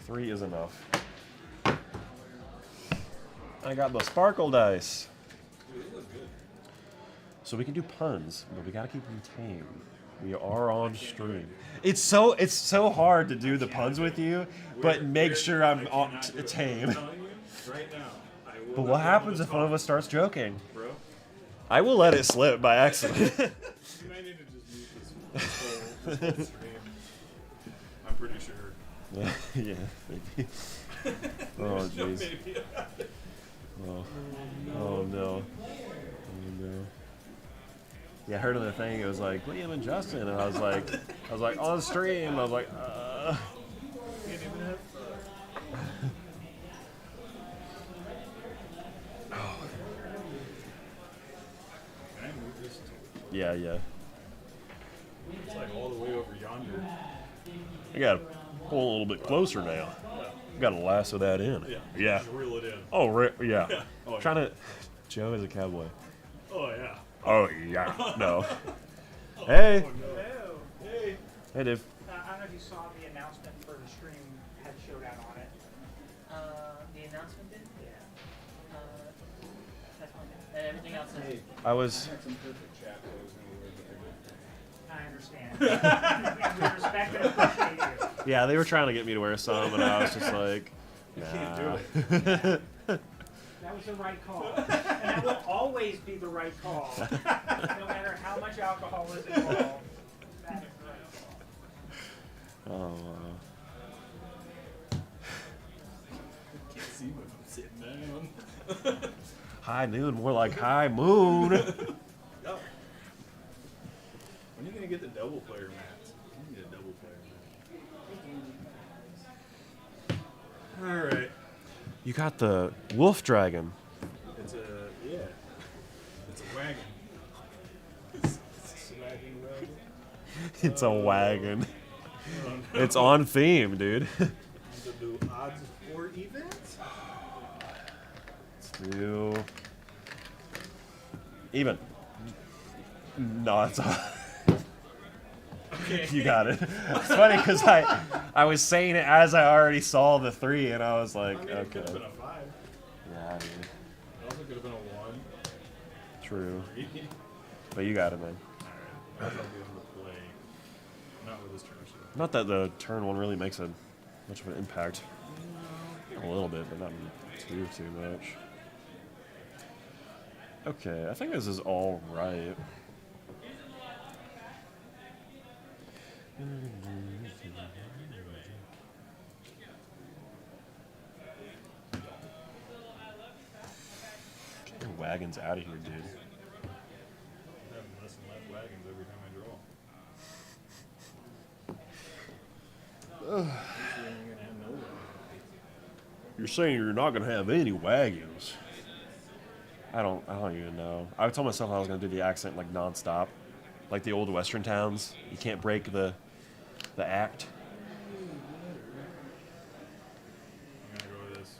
3 is enough. I got the sparkle dice. So we can do puns, but we gotta keep them tame. We are on stream. It's so hard to do the puns with you, but make sure I'm on tame. But what happens if one of us starts joking? I will let it slip by accident. You might need to just mute this whole stream. I'm pretty sure. Yeah, maybe. Oh, jeez. Oh no. Oh no. Yeah, I heard of the thing. It was like Liam and Justin, and I was like on stream. I was like, Can't even have Can I move this? yeah. It's like all the way over yonder. I gotta pull a little bit closer now. Gotta lasso that in. Yeah. Just reel it in. Oh, yeah. Oh, Trying to. Joe is a cowboy. Oh, yeah. Oh yeah. No. Hey. Oh, no. Hey. Hey, Dave. I don't know if you saw the announcement for the stream had showdown on it. The announcement did? Yeah. That's one thing. And everything else is. I was. I understand. We respect and appreciate you. Yeah, they were trying to get me to wear some, and I was just like, nah. Can't do it. That was the right call. And that will always be the right call. No matter how much alcohol is involved. That is the right call. Oh. Can't see when I'm sitting down. High noon, more like high moon. When are you gonna get the double player mats? I need a double player mat. All right. You got the wolf dragon. It's a It's a wagon. It's a wagon wagon. It's a wagon. Oh, no. It's on theme, dude. To do odds or events. Let's do even. No, it's on. Okay. You got it. It's funny because I was saying it as I already saw the 3, and I was like, I mean, it could have okay. been a 5. Yeah, I mean, It also could have been a 1. true. 3. But you got it, man. Alright. I'll be able to play. Not with this turn. So. Not that the turn one really makes a much of an impact. A little bit, but not too much. Okay, I think this is all right. Get your wagons out of here, dude. I have less and less wagons every time I draw. You're saying you're not gonna have any wagons. I don't even know. I told myself I was gonna do the accent like nonstop, like the old Western towns. You can't break the act. I'm gonna go with this.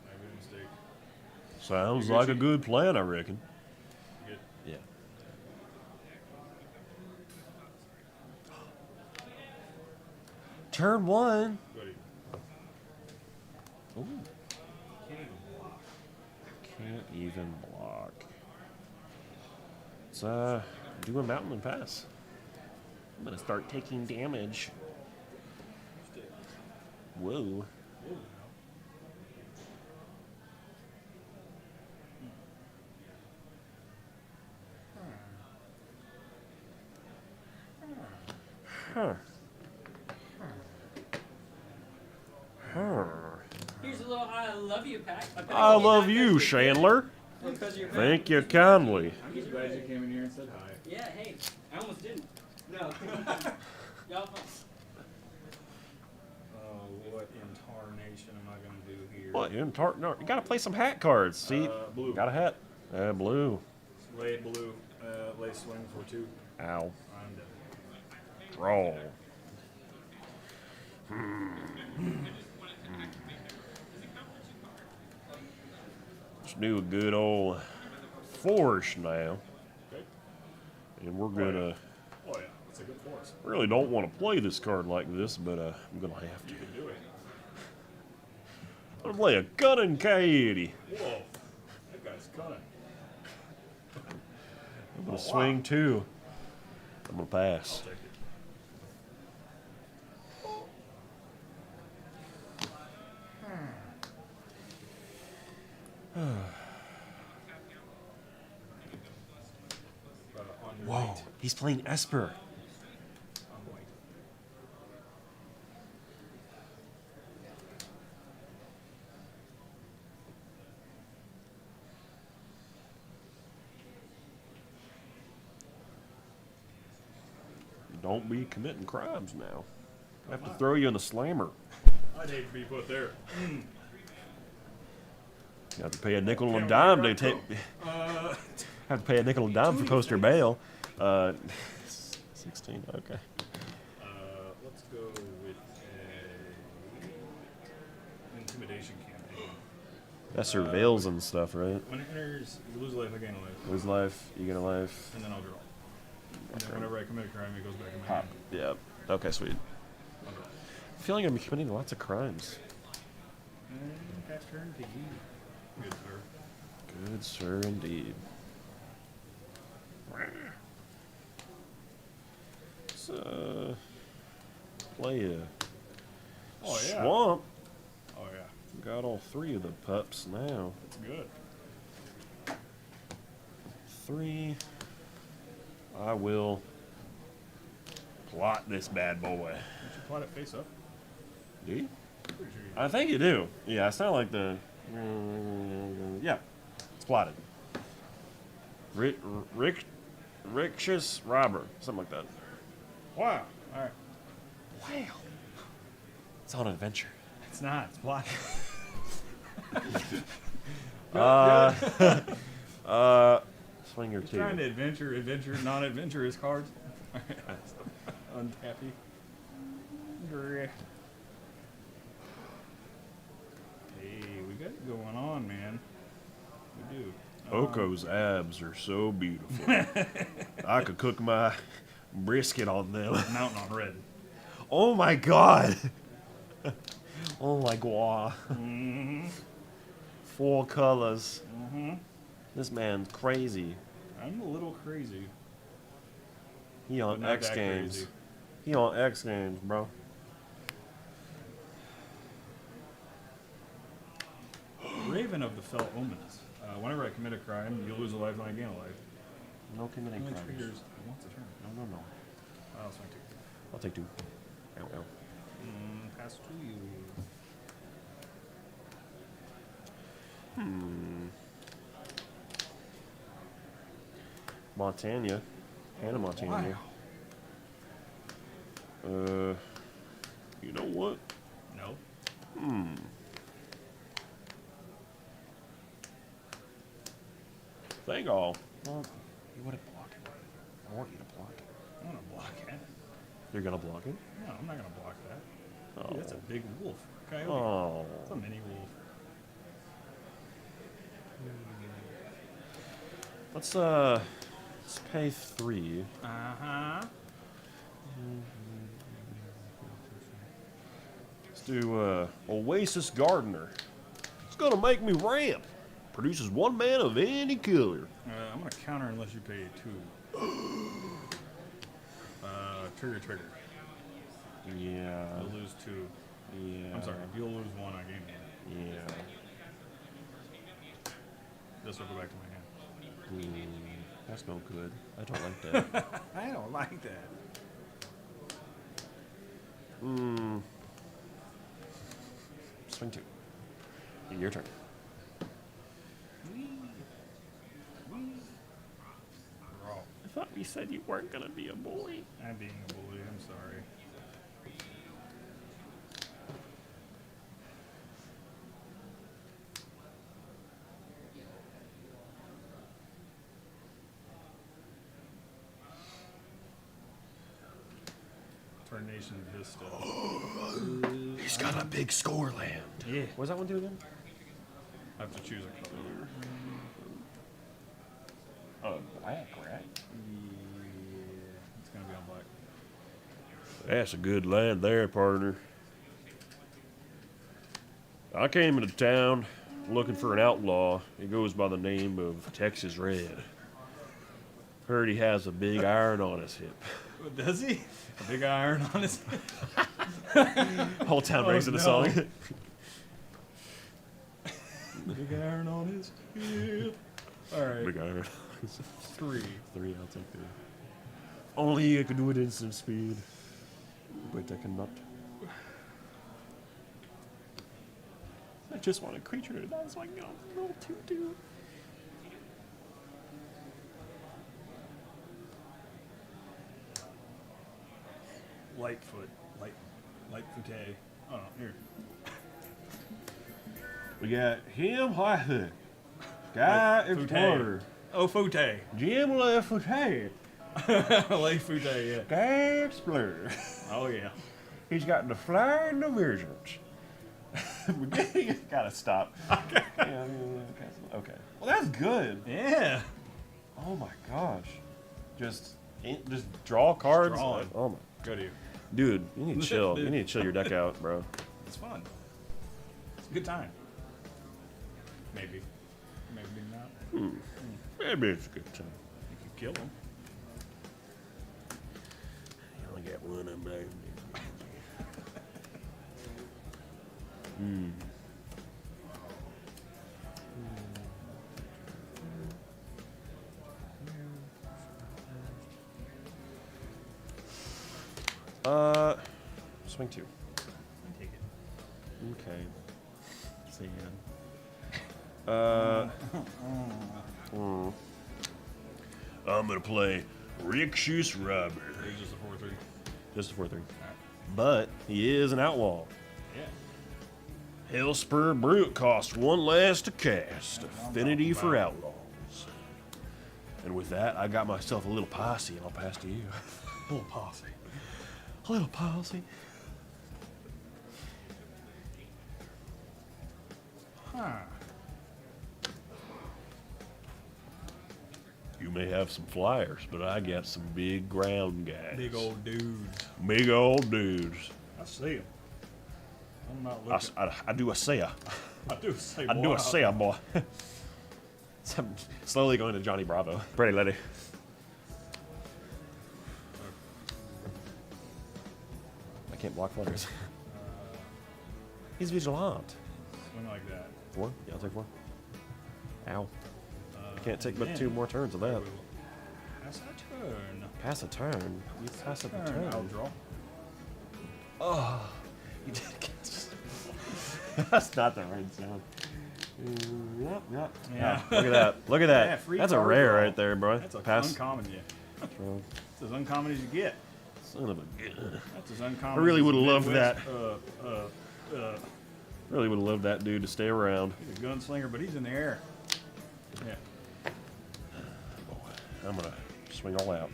I made a mistake. Sounds like a good plan, I reckon. Good. Yeah. Turn 1. Buddy. Ooh. Can't even block. Can't even block. Let's do a mountain and pass. I'm gonna start taking damage. Whoa. Huh. Here's a little I love you pack. I love you, Chandler. Because you're Thank you kindly. I'm just glad you came in here and said hi. Yeah, hey. I almost didn't. No. Y'all fun. What intarnation am I gonna do here? What? No, you gotta play some hat cards. See? Blue. Got a hat. Blue. Lay blue. Lay swing for 2. Ow. I'm dead. Roll. Let's do a good old force now. Okay. And we're gonna. Oh yeah, it's a good force. Really don't want to play this card like this, but I'm gonna have to. You can do it. I'm gonna play a gunning coyote. Whoa. That guy's cunning. I'm gonna swing 2. I'm gonna pass. Take it. On your Whoa, right. he's playing Esper. On white. Don't be committing crimes now. I have to throw you in the slammer. I'd hate to be put there. You have to pay a nickel and Can't dime wait, to right, take. bro. Have to pay a nickel and dime for poster bail. 16. Okay. Let's go with a intimidation campaign. That surveils and stuff, right? When it enters, you lose a life, I gain a life. Lose life, you get a life. And then I'll draw. And then whenever I commit a crime, it goes back in my Pop. hand. Yeah. Okay, sweet. I'll draw. I feel like I'm committing lots of crimes. And pass turn to you. Good, sir. Good sir, indeed. Let's play a Oh, yeah. swamp. Oh, yeah. Got all 3 of the pups now. That's good. 3. I will plot this bad boy. You should plot it face up. Do you? Pretty sure you I think you do. Yeah, it's not like the. Yeah, it's plotted. Rixious robber, something like that. Wow. All right. Wow. It's on an adventure. It's not. It's plotted. Swing your 2. Trying to adventure, non-adventurous cards. Unhappy. Hey, we got it going on, man. We do. Oko's abs are so beautiful. I could cook my brisket on them. Mountain on red. Oh my god. Oh my god. Mm-hmm. 4 colors. Mm-hmm. This man's crazy. I'm a little crazy. He on But not X that Games. crazy. He on X Games, bro. Raven of the Fell Omens. Whenever I commit a crime, you lose a life and I gain a life. No committing Only crimes. triggers once a turn. No. I'll swing 2. I'll take 2. Ow, ow. Pass to you. Montana. Hannah Montana. You know what? No. Thank all. Well, you want to block it. I want you to block it. I'm gonna block it. You're gonna block it? No, I'm not gonna block that. Oh. Dude, that's a big wolf. Coyote. Oh. It's a mini wolf. Let's pay 3. Uh-huh. Let's do Oasis Gardener. It's gonna make me ramp. Produces 1 mana of any color. I'm gonna counter unless you pay 2. Trigger. Yeah. You'll lose 2. Yeah. I'm sorry. If you'll lose 1, I gain 1. Yeah. This will go back to my hand. That's no good. I don't like that. I don't like that. Swing 2. Your turn. Raw. I thought you said you weren't gonna be a bully. I'm being a bully. I'm sorry. Tarnation Vista. He's got a big score land. Yeah. What does that one do again? I have to choose a color. Black, right? Yeah. It's gonna be on black. That's a good land there, partner. I came into town looking for an outlaw. He goes by the name of Texas Red. Heard he has a big iron on his hip. Does he? A big iron on his Whole town breaks into song. Big iron on his hip. All right. Big iron. 3. 3, I'll take 3. Only I could do it instant speed. But I cannot. I just want a creature to die so I can go roll 2/2. Lightfoot. Lightfoot. Oh, here. We got him, Hoyhood, Guy Explorer, Oh, Foute. Jim Lefoote, Lightfoot, yeah. Guy Explorer. Oh, yeah. He's got the flying divisions. We gotta stop. Okay. Okay. Well, that's good. Yeah. Oh my gosh. Just draw cards. drawing. Oh my. Go to you. Dude, you need to chill. You need to chill your deck out, bro. It's fun. It's a good time. Maybe. Maybe not. Maybe it's a good time. You could kill him. You only got one of them. Swing 2. Take it. Okay. See ya. I'm gonna play Rickshoes Robber. It's just a 4-3. Just a 4/3. But he is an outlaw. Yeah. Hellspur Brute costs 1 less to cast. Affinity for outlaws. And with that, I got myself a little posse, and I'll pass to you. A little posse. A little posse. Huh. You may have some flyers, but I got some big ground guys. Big old dudes. Big old dudes. I see them. I'm not looking. I do a say. I do say I do a say, boy. So I'm slowly going to Johnny Bravo. Pretty lady. I can't block flutters. He's vigilant. Swing like that. 4? Yeah, I'll take 4. Ow. Can't take but man. 2 more turns of that. Pass a turn. Pass a turn. You pass a turn. I'll draw. Oh, you did catch. That's not the right sound. Yep. Yeah. Oh, look at that. Look at that. Yeah, free That's a card rare draw. right there, bro. That's a Pass. uncommon, yeah. Draw. It's as uncommon as you get. Son of a gun. That's as uncommon. I really as would've the loved Midwest, that. Really would have loved that dude to stay around. He's a gunslinger, but he's in the air. Yeah. I'm gonna swing all out.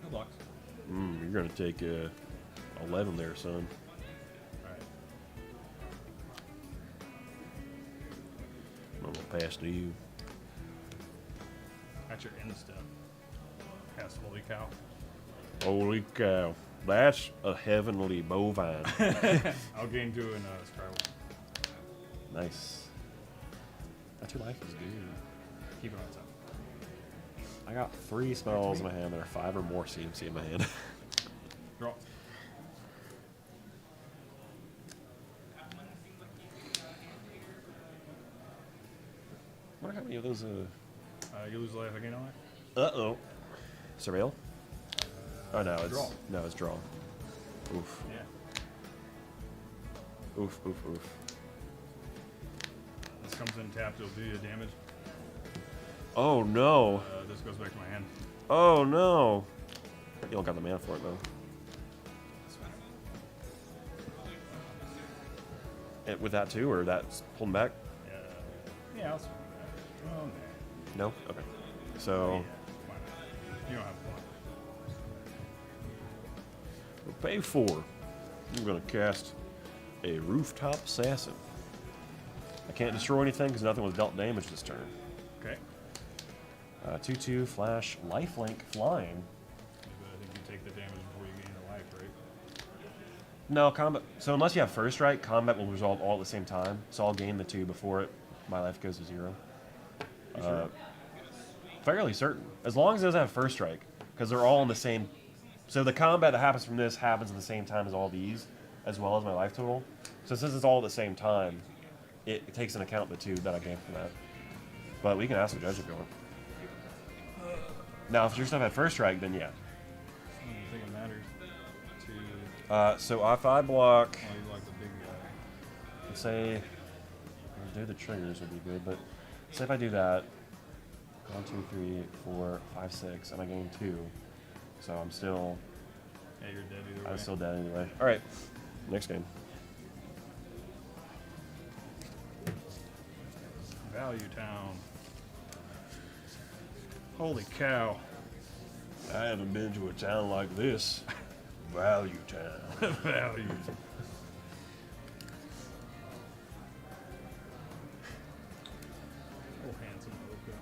No blocks. You're gonna take 11 there, son. Alright. I'm gonna pass to you. That's your end step. Pass holy cow. Holy cow. That's a heavenly bovine. I'll gain 2 and try 1. Nice. That's your life is dude. Keep it on top. I got 3 spells in my hand. There are 5 or more CMC in my hand. Draw. I wonder how many of those. You lose life again on that? Uh-oh. Surveil? Oh no, it's Draw. no, it's draw. Oof. Yeah. Oof. This comes in tapped, it'll do you damage. Oh no. This goes back to my hand. Oh no. You don't got the mana for it though. And with that too, or that's pulling back? Yeah, I'll swing that. Oh, no. No? Okay. So Yeah, why not? You don't have a block. we'll pay 4. I'm gonna cast a Rooftop Assassin. I can't destroy anything because nothing was dealt damage this turn. Okay. 2/2 flash lifelink flying. But I think you take the damage before you gain the life, right? No, combat. So unless you have first strike, combat will resolve all at the same time. So I'll gain the 2 before my life goes to 0. Fairly certain. As long as it doesn't have first strike, because they're all in the same. So the combat that happens from this happens at the same time as all these, as well as my life total. So since it's all at the same time, it takes into account the 2 that I gained from that. But we can ask the judge if you want. Now, if your stuff had first strike, then yeah. I don't think it matters. So if I block, Oh, you like the big guy. let's say, do the triggers would be good, but say if I do that, 1, 2, 3, 4, 5, 6, and I gain 2, so I'm still, Yeah, you're dead either way. I'm still dead anyway. All right, next game. Value Town. Holy cow. I haven't been to a town like this. Value town. Value. Oh, handsome Oka.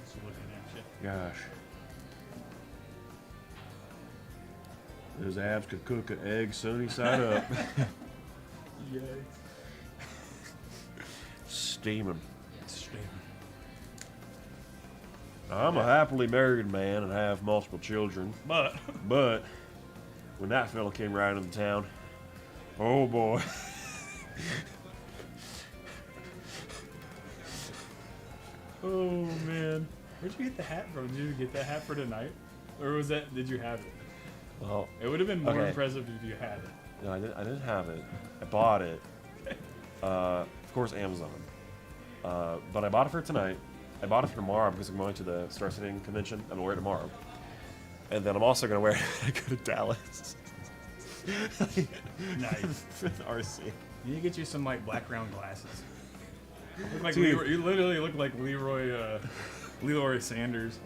Just looking at you. Gosh. Those abs could cook an egg sunny side up. Yay. Steaming. Steam. I'm a happily married man and have multiple children, But but when that fella came right into town, oh boy. oh man, where'd you get the hat from? Did you get that hat for tonight, or was that? Did you have it? Well, It would have been more Okay. impressive if you had it. no, I didn't have it. I bought it. Of course, Amazon. But I bought it for tonight. I bought it for tomorrow because I'm going to the Star City convention. I'm going to wear it tomorrow. And then I'm also going to wear it when I go to Dallas. Nice. For the RC. You need to get you some like black round glasses. You look like Dude. Leroy, you literally look like Leroy Sanders.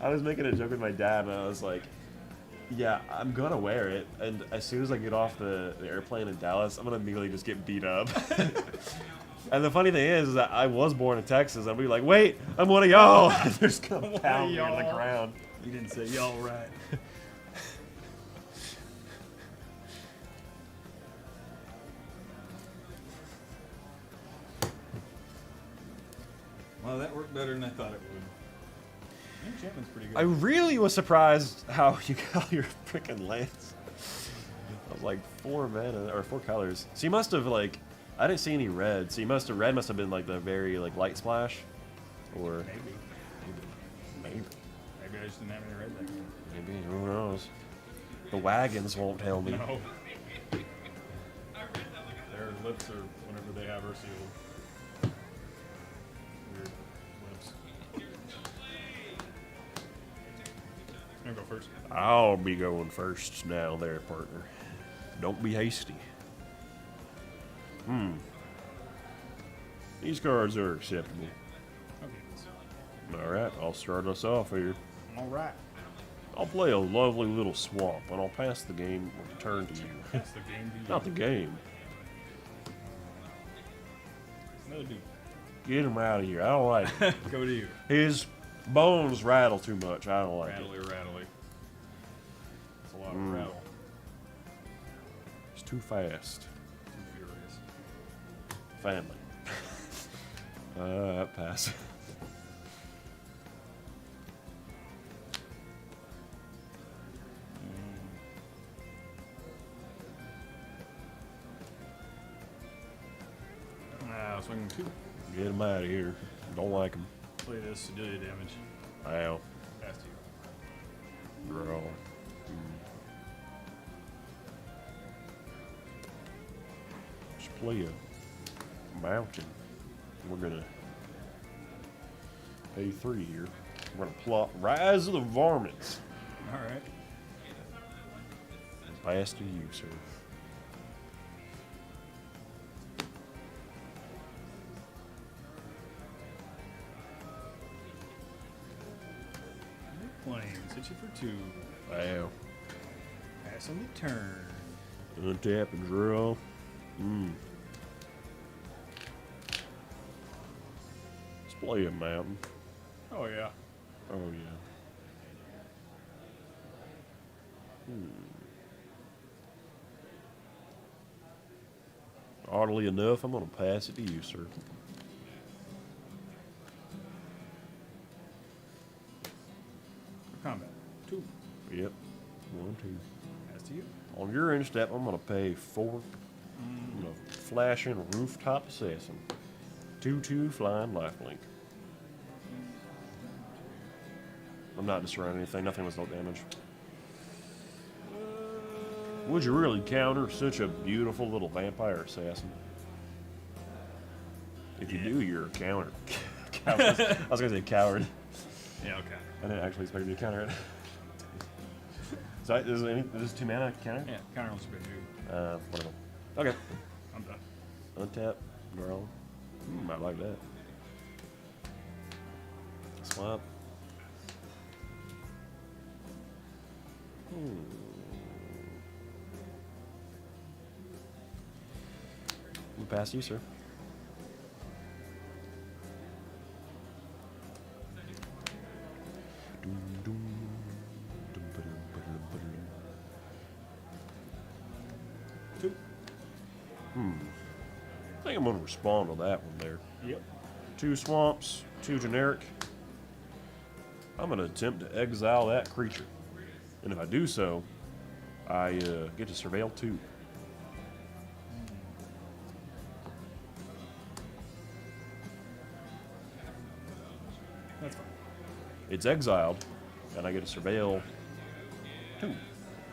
I was making a joke with my dad, and I was like, yeah, I'm going to wear it. And as soon as I get off the airplane in Dallas, I'm going to immediately just get beat up. And the funny thing is that I was born in Texas. I'll be like, wait, I'm one of y'all. They're just going to pound me on the y'all. ground. You didn't say y'all right. Well, that worked better than I thought it would. Enchantment's pretty good. I really was surprised how you got your freaking lance. I was like 4 mana or 4 colors. So you must have like, I didn't see any red. So you must have red must have been like the very like light splash, or Maybe. maybe Maybe I just didn't have any red that game. maybe who knows. The wagons won't tell me. No. Their lips are, whenever they have her sealed. Weird lips. I'm gonna go first. I'll be going first now, there, partner. Don't be hasty. These cards are acceptable. Okay. All right, I'll start us off here. All right. I'll play a lovely little swamp, and I'll pass the game or turn to you. That's the game. to you. Not the game. Another dude. Get him out of here. I don't like it. Go to you. His bones rattle too much. I don't like Rattly, rattly. That's a lot of Mm. rattle. it. It's too fast. Too furious. Family. Pass. Swinging 2. Get him out of here. Don't like him. Play this to do you damage. Ow. Pass to you. Draw. Just play a mountain. We're gonna pay 3 here. We're gonna plot Rise of the Varmints. Alright. Pass to you, sir. Planes. Hit you for 2. Ow. Pass on the turn. Untap and draw. Let's play a mountain. Oh, yeah. Oh yeah. Oddly enough, I'm going to pass it to you, sir. Combat. 2. Yep. 1, 2. As to you. On your end step, I'm going to pay 4. I'm going to flash in Rooftop Assassin. 2/2 flying lifelink. I'm not destroying anything. Nothing was no damage. Would you really counter such a beautiful little vampire assassin? If you do, you're a counter. Coward. I was going to say coward. Yeah, okay. I didn't actually expect you to counter it. So, is this 2 mana counter? Yeah, counter on spin, dude. Whatever. Okay. I'm done. Untap. Draw. I like that. Swap. We'll pass you, sir. Two. I think I'm going to respond to that one there. Yep. 2 swamps, 2 generic. I'm going to attempt to exile that creature. And if I do so, I get to surveil 2. That's fine. It's exiled, and I get to surveil 2.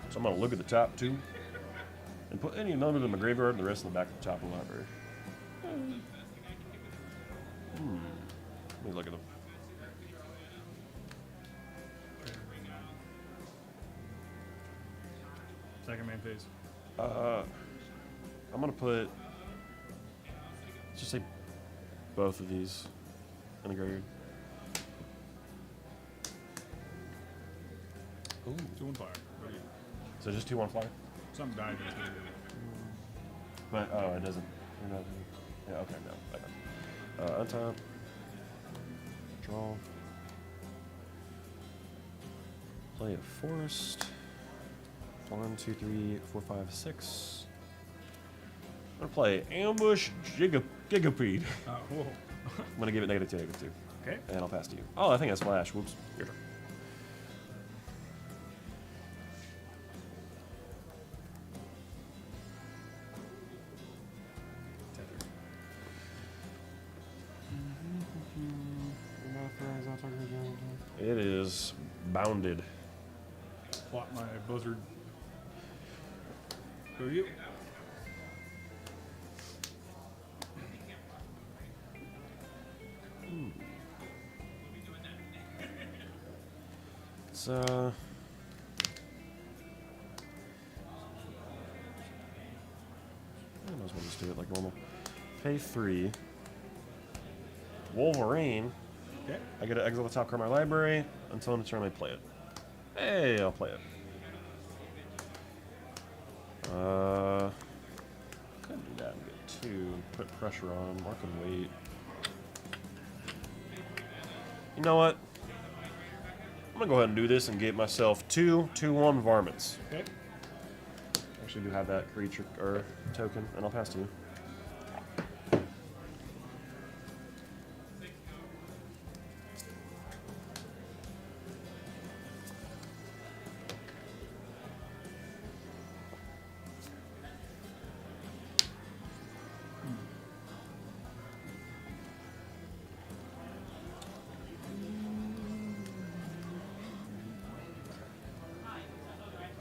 So I'm going to look at the top 2 and put any numbers in my graveyard and the rest in the back of the top of the library. Let me look at them. Second main phase. I'm going to put, let's just say both of these in the graveyard. Ooh. 2 and fire. What do you? So just 2 on flyer? Something died. That's what it is. But, oh, it doesn't. Yeah, okay, no. Okay. Untap. Draw. Play a forest. 1, 2, 3, 4, 5, 6. I'm gonna play Ambush Gigapede. Oh, whoa. I'm gonna give it -2, -2. Okay. And I'll pass to you. Oh, I think that's Flash. Whoops. Your turn. Tether. It is bounded. Plot my buzzard. Who are you? It's I might as well just do it like normal. Pay 3. Wolverine. Okay. I get to exile the top card of my library until the turn I play it. Hey, I'll play it. Could do that and get 2. Put pressure on him. Mark and wait. You know what? I'm gonna go ahead and do this and get myself 2 2/1 varmints. Okay. Actually, do have that creature or token, and I'll pass to you.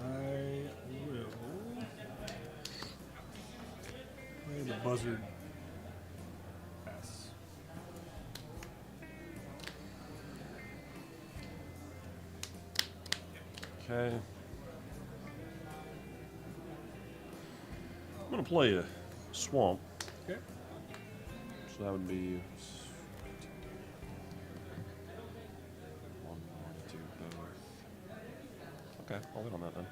I will play the buzzard. Pass. Okay. I'm gonna play a swamp, Okay. so that would be 1, 2, both. Okay, I'll wait on that then.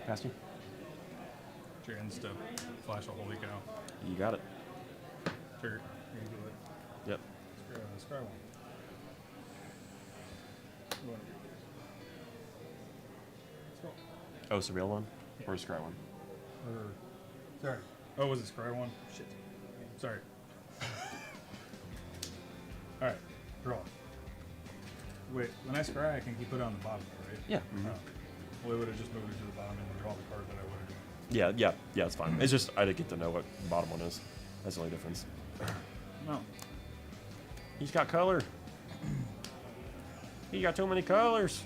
Pass you. It's your end step. Flash a holy cow. You got it. Trigger. You can do it. Yep. Scry one. You wanna Oh, surreal one? Or a scry one? Or, sorry. Oh, was it scry one? Shit. Sorry. All right, draw. Wait, when I scry, I can keep it on the bottom, right? Yeah. Oh. Well, it would have just moved it to the bottom and draw the card that I would have drawn. Yeah, it's fine. It's just I didn't get to know what the bottom one is. That's the only difference. No. He's got color. He got too many colors.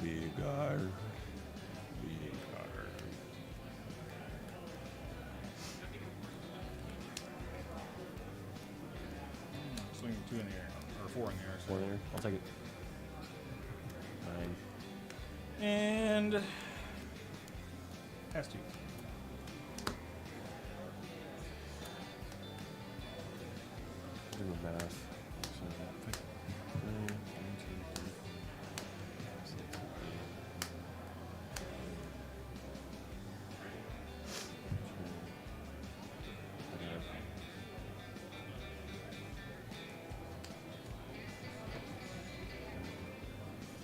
Big guy. Big guy. Swinging 2 in the air, or 4 in the air. So. 4 there. I'll take it. 9. And pass 2. Do the math. So, 9, 1, 2, 3, 4, 5, 6, 7,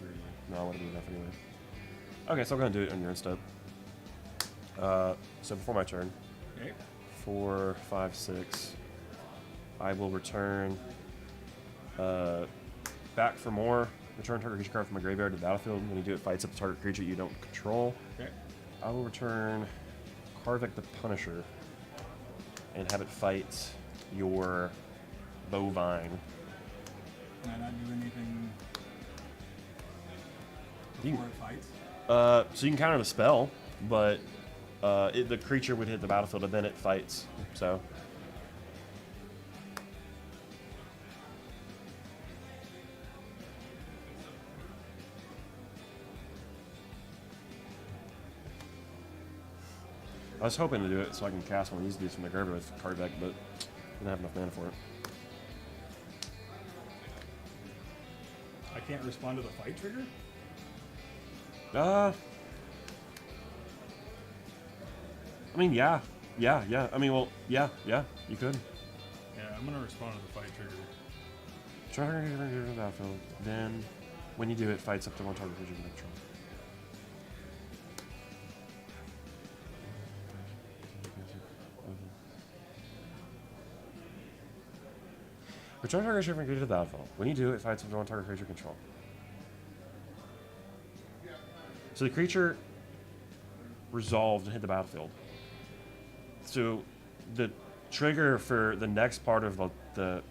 8. No, I want to do enough anyway. Okay, so I'm going to do it on your end step. So before my turn, Okay. 4, 5, 6, I will return back for more. Return target creature card from my graveyard to the battlefield. When you do it, fights up the target creature you don't control. Okay. I will return Karvik the Punisher and have it fight your bovine. Can I not do anything You- before it fights? So you can counter the spell, but the creature would hit the battlefield and then it fights. So. I was hoping to do it so I can cast one of these dudes from the graveyard with card deck, but didn't have enough mana for it. I can't respond to the fight trigger? I mean, yeah. I mean, well, yeah, you could. Yeah, I'm going to respond to the fight trigger. Try to get rid of the battlefield. Then, when you do it, fights up to 1 target creature you control. Return target creature from creature to the battlefield. When you do it, fights up to 1 target creature control. So the creature resolved and hit the battlefield. So the trigger for the next part of the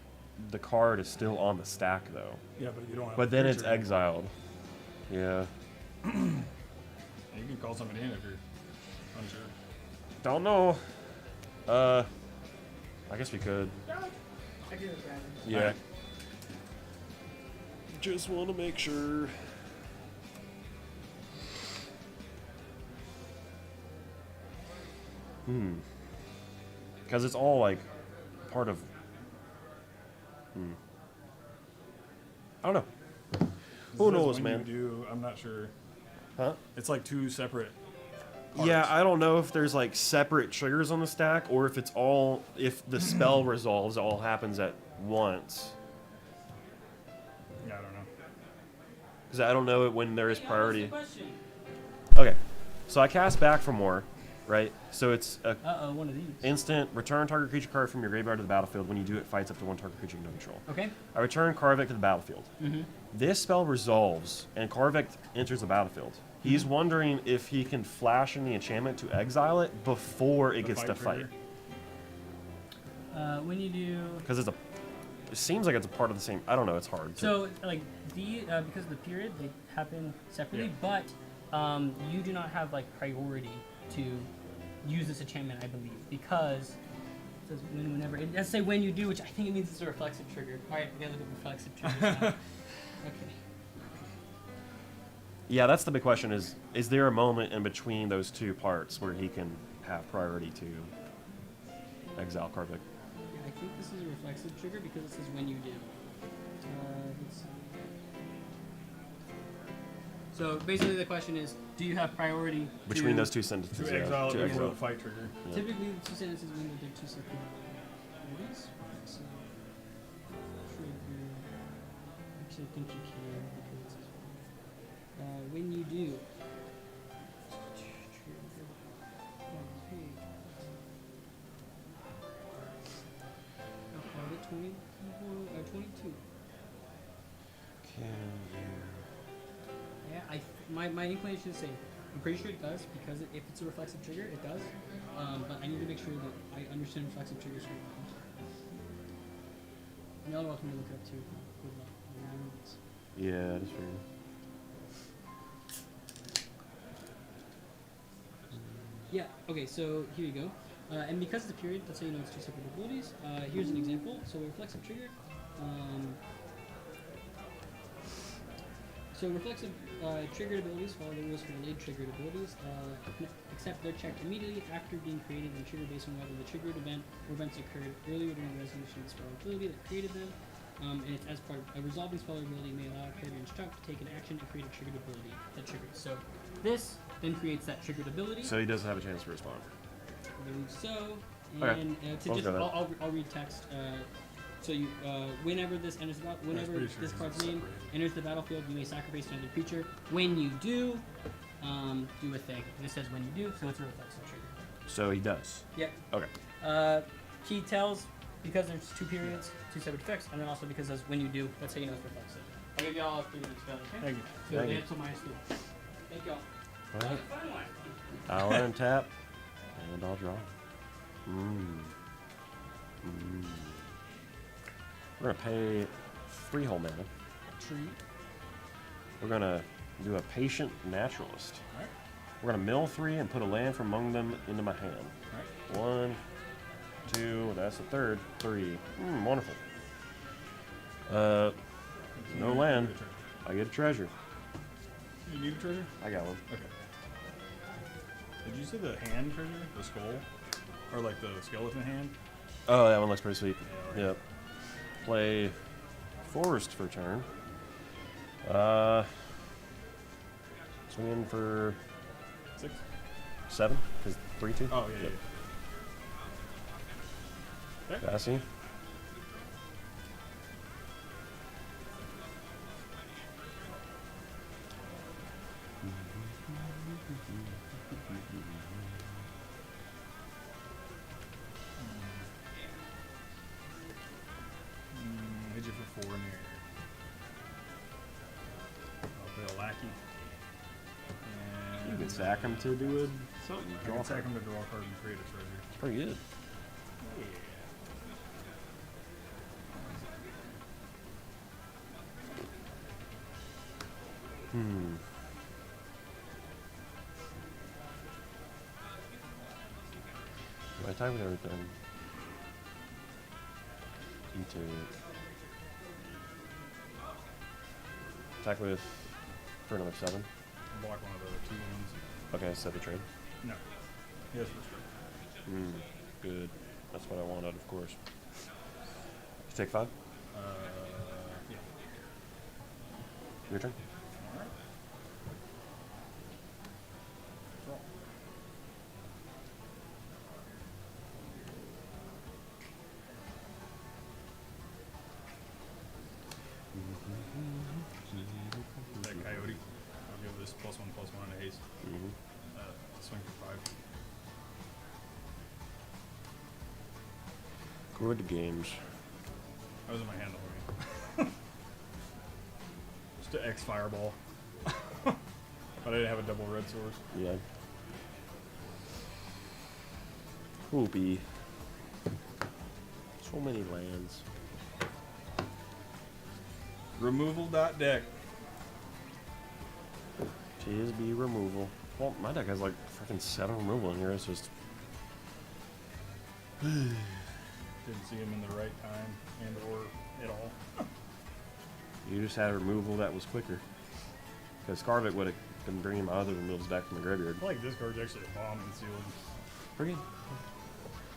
card is still on the stack though. Yeah, but you don't have But then it's creature. exiled. Yeah. You can call somebody in if you're unsure. Don't know. I guess we could. I do it, Brandon. Yeah. Alright. Just want to make sure. Because it's all like part of. I don't know. Who It says knows, when man? You do, I'm not sure. Huh? It's like 2 separate parts. Yeah, I don't know if there's like separate triggers on the stack or if it's all if the spell resolves, it all happens at once. Yeah, I don't know. Because I don't know it when there is Hey, priority. what's the question? Okay, so I cast back for more, right? So it's a One of these. instant return target creature card from your graveyard to the battlefield. When you do it, fights up to 1 target creature you don't control. Okay. I return Karvik to the battlefield. Mm-hmm. This spell resolves, and Karvik enters the battlefield. He's wondering if he can flash in the enchantment to exile it before it The gets to fight. trigger. When you do. Because it seems like it's a part of the same. I don't know. It's hard. So, like, because of the period, they happen separately, but you do not have, like, priority to use this enchantment, I believe, because it says whenever. It does say when you do, which I think it means it's a reflexive trigger. Alright, we gotta look at reflexive triggers now. Okay. Yeah, that's the big question. Is there a moment in between those two parts where he can have priority to exile Karvik? Yeah, I think this is a reflexive trigger because it says when you do. Let's see. So basically, the question is, do you have priority Between to, those two sentences, To yeah, exile to it before exile. the fight trigger. Yeah. Typically, the two sentences when they're two separate movies. So, trigger. actually think you can because when you do. I'll get 22. Can you? Yeah, my inclination is to say, I'm pretty sure it does because if it's a reflexive trigger, it does. But I need to make sure that I understand reflexive triggers. Y'all are welcome to look it up too. Good luck. Yeah, that's fair. Yeah, okay, so here you go. And because it's a period, let's say you know it's two separate abilities. Here's an example. So a reflexive trigger. So reflexive triggered abilities follow the rules for delayed triggered abilities, except they're checked immediately after being created and triggered based on whether the triggered event or events occurred earlier during the resolution of the spell ability that created them. And it's as part of a resolving spell ability may allow a player to instruct to take an action to create a triggered ability that triggers. So this then creates that triggered ability. So he doesn't have a chance to respond. I believe so. Okay. And I'll read text. So you, whenever this enters the whenever pretty sure this it's card's name separated. enters the battlefield, you may sacrifice another creature. When you do, do a thing. And it says when you do, so it's a reflexive trigger. So he does. Yep. Okay. Key tells because there's two periods, two separate effects, and then also because there's when you do. That's how you know it's reflexive. I'll give y'all a 3 minutes spell. Okay. Thank you. So Thank you. until -2. Thank y'all. All That right. was a fun one. I'll untap, and I'll draw. We're gonna pay 3 whole mana. Tree. We're gonna do a patient naturalist. Alright. We're gonna mill 3 and put a land from among them into my hand. Alright. 1, 2, that's the third. 3. Wonderful. No land. I get a treasure. You need a treasure? I got one. Okay. Did you say the hand treasure? The skull? Or like the skeleton hand? Oh, that one looks pretty sweet. Yeah, Yep. Play forest for turn. Swing in for 6? 7, because 3-2. Oh, yeah, Yep. yeah. Okay. Passy. Hit you for 4 in the air. I'll play a lackey. And You can sack him to do a something. I Draw can a sack card. him to draw a card and create a treasure. Pretty good. Yeah. Do I attack with everything? Into attack with for another 7. Block one of the 2 ones. Okay, set the trade. No. Yes, for sure. Good. That's what I wanted, of course. You take 5. Yeah. Your turn. Alright. Draw. That coyote. I'll give this +1/+1 and a haste. Swing for 5. Good games. That was in my hand the whole game. Just an X fireball. But I didn't have a double red source. Yeah. Poopy. So many lands. Removal.deck. Tis be removal. Well, my deck has like freaking 7 removal in here. It's just Didn't see him in the right time and or at all. you just had a removal that was quicker. Because Scarlet would have been bringing my other removals back from the graveyard. I feel like this card's actually a bomb and sealed. Pretty good.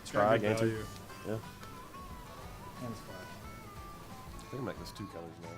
It's got Try good against value. Yeah. And it's flash. I think I'm make this 2 colors now.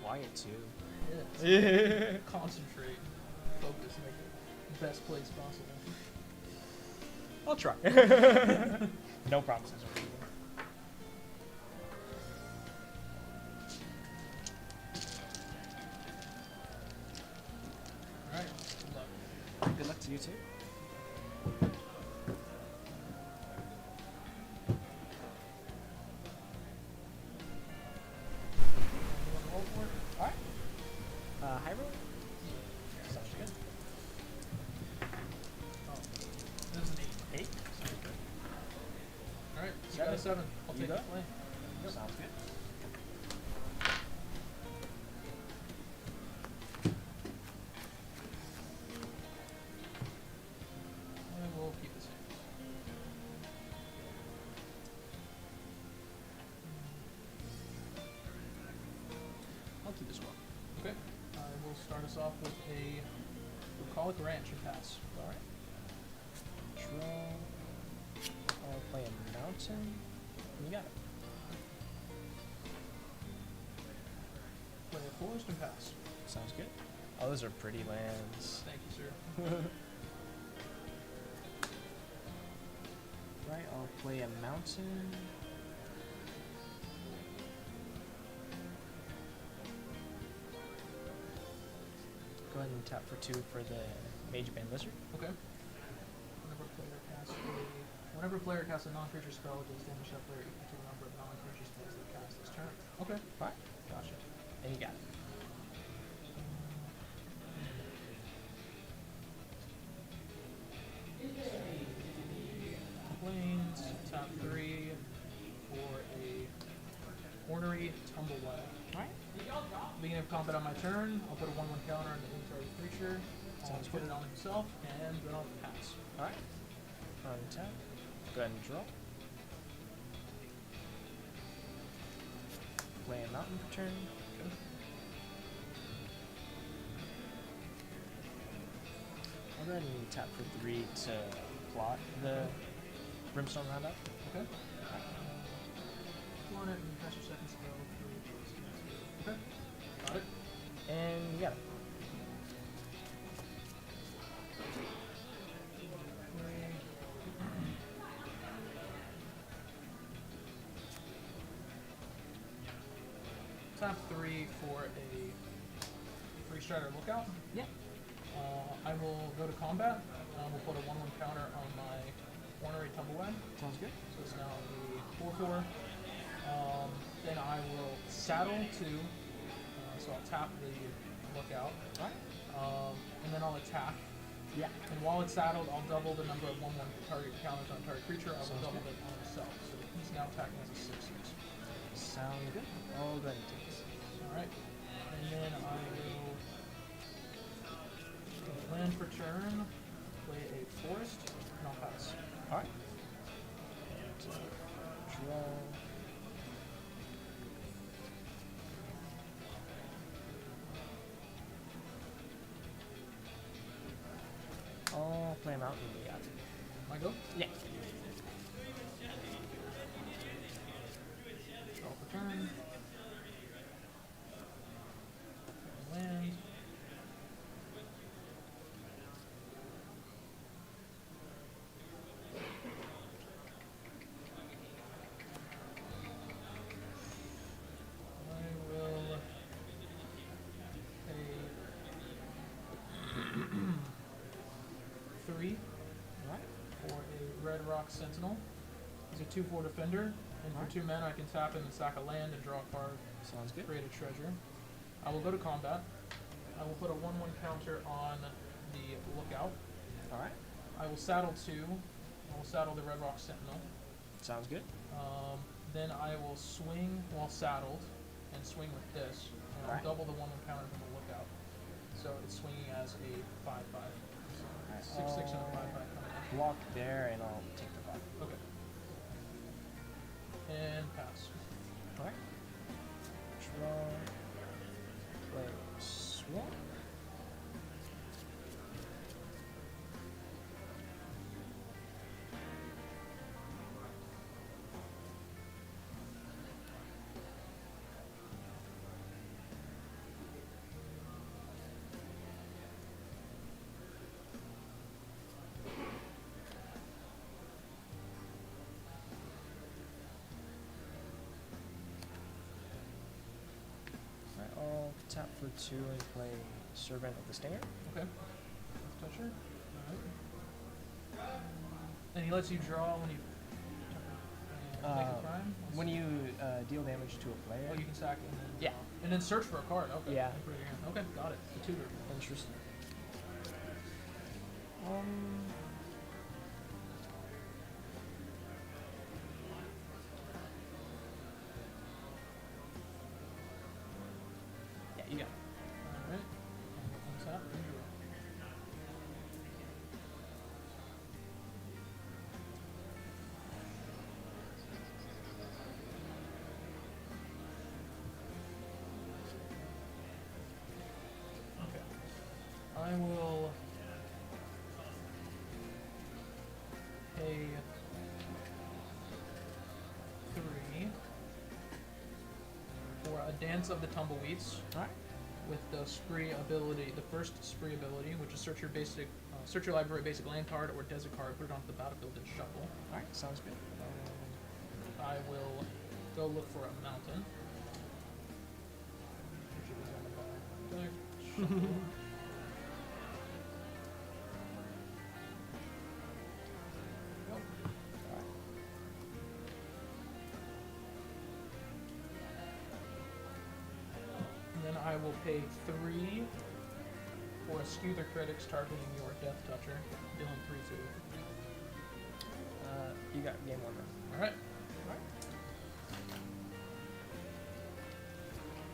quiet too. Yeah. Concentrate, focus, make it the best place possible. I'll try. No promises. Alright, good luck. Good luck to you too. You want to roll for it? Alright. High roll? Sounds good. Oh, this is an 8. 8? Alright, you got a 7. I'll You take got it. Play. Sounds good. And we'll keep the same. I'll keep this one. Okay. I will start us off with a bucolic ranch and pass. Alright. Draw. I'll play a mountain. You got it. Play a forest and pass. Sounds good. Oh, those are pretty lands. Thank you, sir. Right, I'll play a mountain. Go ahead and tap for 2 for the Mage Band Lizard. Okay. Whenever player casts a non-creature spell, it does damage that player equal to the number of non-creature spells they cast this turn. Okay. Alright, Gotcha. and you got it. Plains, tap 3 for a ornery tumbleway. Alright. Beginning of combat on my turn, I'll put a 1/1 counter on the target creature. I'll Sounds put good. it on himself, and then I'll pass. Alright. Untap. Go ahead and draw. Play a mountain for turn. Okay. I'll go ahead and tap for 3 to plot the Brimstone Roundup. Okay. Go on it and cast your second spell. Okay. Got it. And you got it. Tap 3 for a 3-strider lookout. Yeah. I will go to combat. We'll put a 1/1 counter on my ornery tumbleway. Sounds good. So it's now a 4/4. Then I will saddle 2. So I'll tap the lookout. Alright. And then I'll attack. Yeah. And while it's saddled, I'll double the number of 1/1 target counters on target creature. I will Sounds double good. it on himself. So he's now attacking as a 6/6. Sound good. I'll go ahead and take this. Alright. And then I will land for turn, play a forest, and I'll pass. Alright. And, draw. I'll play a mountain. You got it. My go? Yeah. Draw for turn. Land. I will pay 3 Alright. for a Red Rock Sentinel. He's a 2/4 defender, and for Alright. 2 men I can tap in and sack a land and draw a card, Sounds good. create a treasure. I will go to combat. I will put a 1/1 counter on the lookout. Alright. I will saddle 2. I will saddle the Red Rock Sentinel. Sounds good. Then I will swing while saddled, and swing with this, and I'll Alright. double the 1/1 counter from the lookout. So it's swinging as a 5/5. So 6/6 and a 5/5 coming in. Block there, and I'll take the 5. Okay. And pass. Alright. Draw. Play swamp. tap for 2 and play Servant of the Stinger. Okay. Toucher. Alright. And he lets you draw when you make a crime? When you deal damage to a player. Oh, you can sack and then Yeah. and then search for a card. Okay. Yeah. And put it in your hand. Okay, got it. The tutor. Interesting. Yeah, you got it. Alright. Untap and draw. Okay. I will pay 3 for a Dance of the Tumbleweeds. Alright. With the spree ability, the first spree ability, which is search your library basic land card or desert card, put it onto the battlefield and shuffle. Alright, sounds good. I will go look for a mountain. Which is on the bottom. Deck, shuffle. Go. And then I will pay 3 for a skew the critics targeting your Death Toucher, dealing 3 to. You got game one. Alright.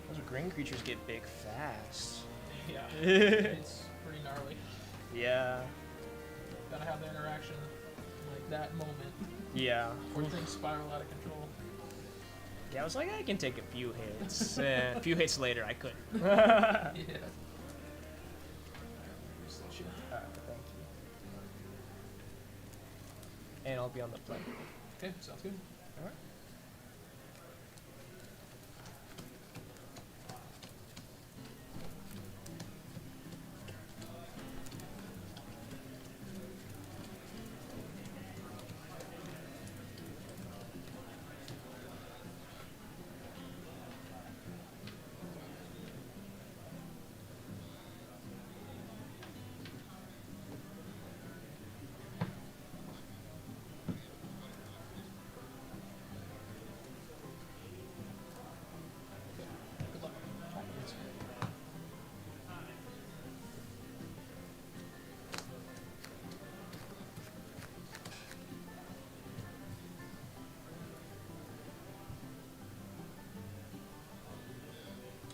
Those green creatures get big fast. Yeah. It's pretty gnarly. Yeah. Gotta have the interaction like that moment Yeah. before things spiral out of control. Yeah, I was like, I can take a few hits. A few hits later, I couldn't. Yeah. Here's that shit. Thank you. And I'll be on the play. Okay, sounds good. Alright. Good luck.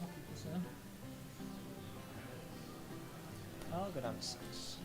I'll keep this in. I'll go down to 6.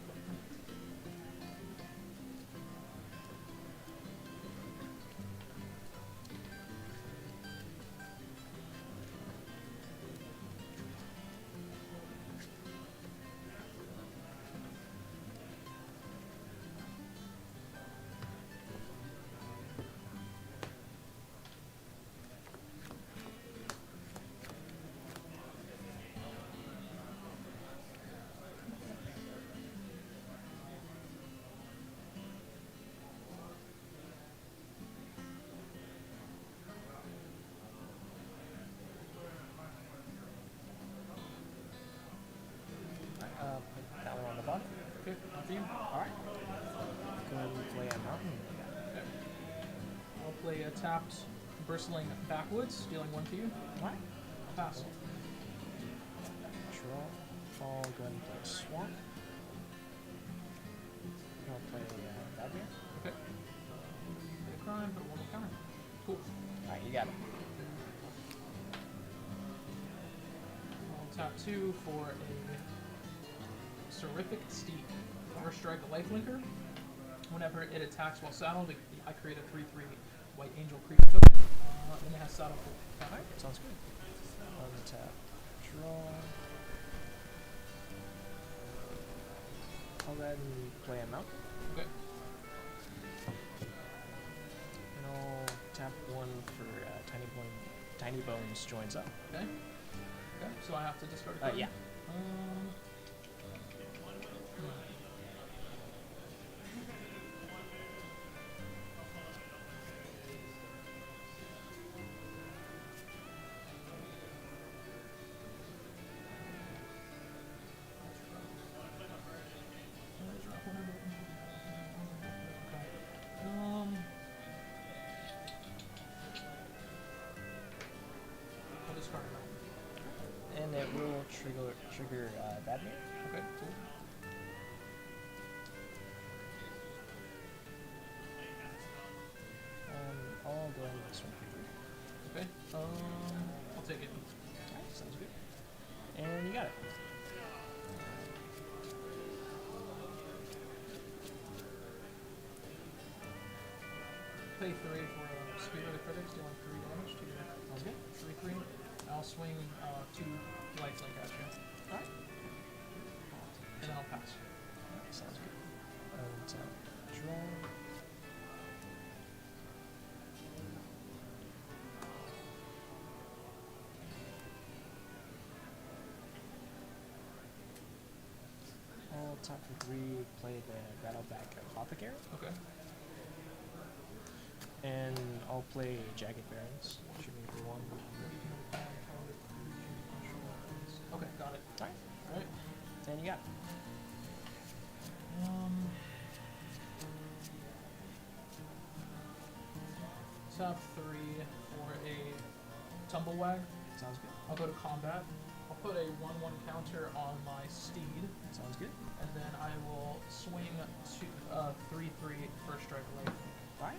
Put that one on the bottom. Okay, on for you. Alright. Go ahead and play a mountain. I'll play a tapped bristling backwoods, dealing 1 to you. Alright. Pass. Draw. I'll go ahead and play swamp. I'll play Vladimir. Okay. Play a crime, put 1 more counter. Cool. Alright, you got it. I'll tap 2 for a Serrific Steed. First strike a lifelinker. Whenever it attacks while saddled, I create a 3/3 white angel creature token. And it has saddle full. Alright, sounds good. Untap. Draw. I'll go ahead and play a mountain. Okay. And I'll tap 1 for Tiny Bones joins up. Okay. Okay. So I have to discard a card. Yeah. discard a mountain. And it will trigger Badmere. Okay, cool. I'll go ahead and swing for 3. Okay. I'll take it. Alright, sounds good. And you got it. Pay 3 for Speed of the Critics, dealing 3 damage to your Sounds good. 3/3. I'll swing 2 lifelink at you. Alright. And then I'll pass. Alright, sounds good. Draw. I'll tap for 3, play the Battleback Apothecary, Okay. and I'll play Jagged Barons, shooting for 1. Okay, got it. Alright, Alright. and you got it. Top 3 for a Tumblewag. Sounds good. I'll go to combat. I'll put a 1/1 counter on my steed, Sounds good. and then I will swing 3/3 first strike life. Alright.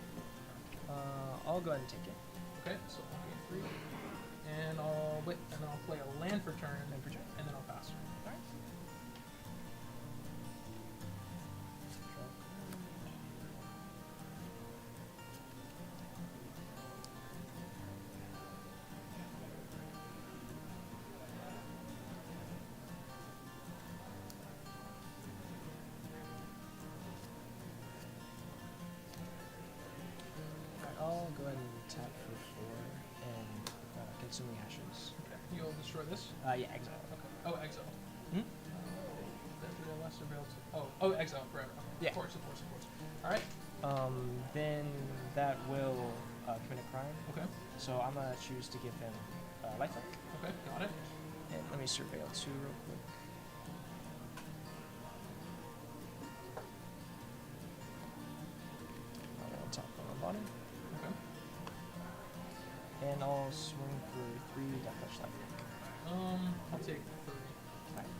I'll go ahead and take it. Okay, so I'll gain 3. And I'll wait, and then I'll play a land for turn, Land for turn. and then I'll pass. Alright. I'll go ahead and tap for 4 and Consuming Ashes. Okay. You'll destroy this? Yeah, exile. Okay. Oh, exile. Hmm? That 3 or less available to. Oh, exile forever. Okay. Yeah. Of course. Alright. Then that will commit a crime. Okay. So I'm gonna choose to give him lifelink. Okay, got it. And let me surveil 2 real quick. On top and on bottom. Okay. And I'll swing for 3 Deathmatch lifelink. I'll take 3. Alright.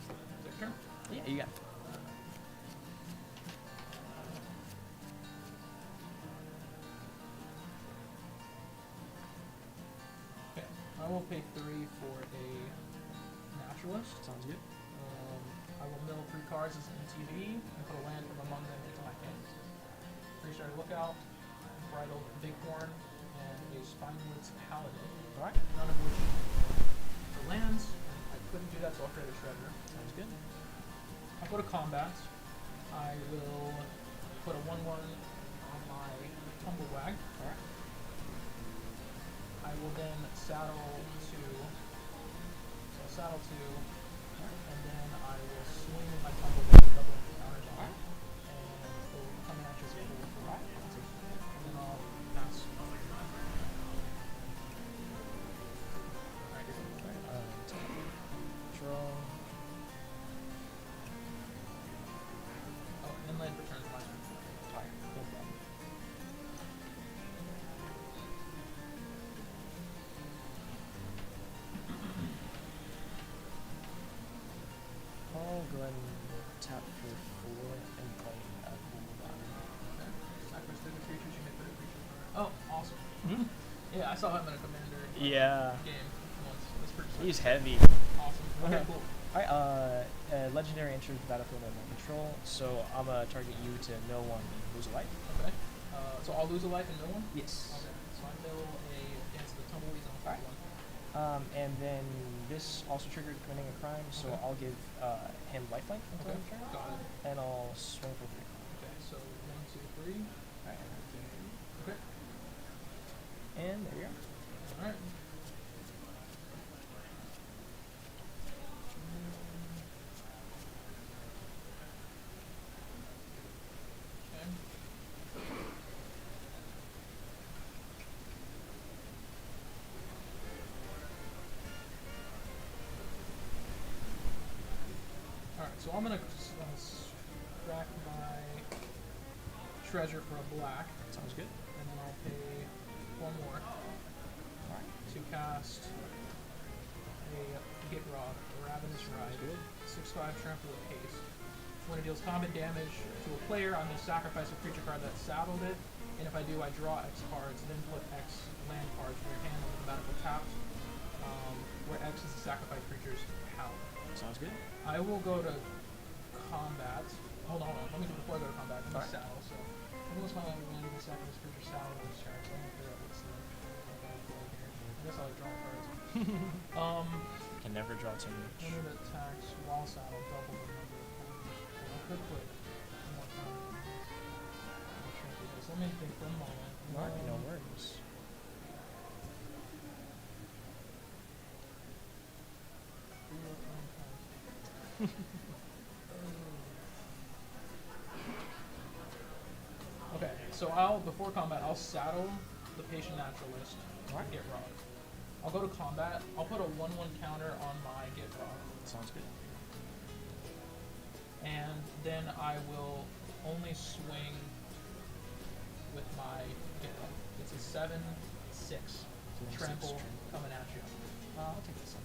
Is that your turn? Yeah, you got it. Okay. I will pay 3 for a naturalist. Sounds good. I will mill 3 cards as an MTV and put a land from among them into my hand. 3-star Lookout, Bridled Bighorn, and a Spinewoods Paladin. Alright. None of which are lands. I couldn't do that, so I'll create a Shredder. Sounds good. I'll go to combat. I will put a 1/1 on my Tumblewag. Alright. I will then saddle to, and then I will swing with my Tumblewag, double counters on it, and go coming at you as a full for right. And then I'll pass. Alright, you're good. Tap. Draw. Oh, inland returns my turn. Alright, no problem. I'll go ahead and tap for 4 and play Cool Bond. Okay. Sacrifice 3 creatures, you hit 3 creatures. Oh, awesome. Hmm? Yeah, I saw him in a commander Yeah. game once. That's pretty sick. He's heavy. Awesome. Okay, cool. Alright, legendary enters the battlefield under my control, so I'm gonna target you to mill 1 and lose a life. Okay. So I'll lose a life and mill 1? Yes. Okay. So I mill a against the tumbleweeds on the Alright. 1. And then this also triggered committing a crime, so Okay. I'll give him lifelink until Okay. end of turn, Got it. and I'll swing for 3. Okay, so 1, 2, 3. Alright, Okay. and there you go. Alright. Okay. Alright, so I'm gonna crack my treasure for a black, Sounds good. and then I'll pay 4 more Alright. to cast a Git Rod, a Ravenous Ride, 6/5 trample with haste. When it deals combat damage to a player, I'm going to sacrifice a creature card that saddled it, and if I do, I draw X cards, then put X land cards from your hand on the magical tapped, where X is the sacrificed creature's power. Sounds good. I will go to combat. Hold on. Let me before I go to combat. Let me Alright. saddle. So, when was my land of the sacrifice creature saddle this turn? So I'm gonna figure out what's the here. I guess I'll draw cards. Can never draw too much. When it attacks while saddle, double the number of counters. I could put more counters. Let me think for a moment. Alright, no worries. Okay, so before combat, I'll saddle the Patient Naturalist. Alright. Get Rod. I'll go to combat. I'll put a 1/1 counter on my Get Rod. Sounds good. And then I will only swing with my Get Rod. It's a 7/6 trample coming at you. I'll take this up.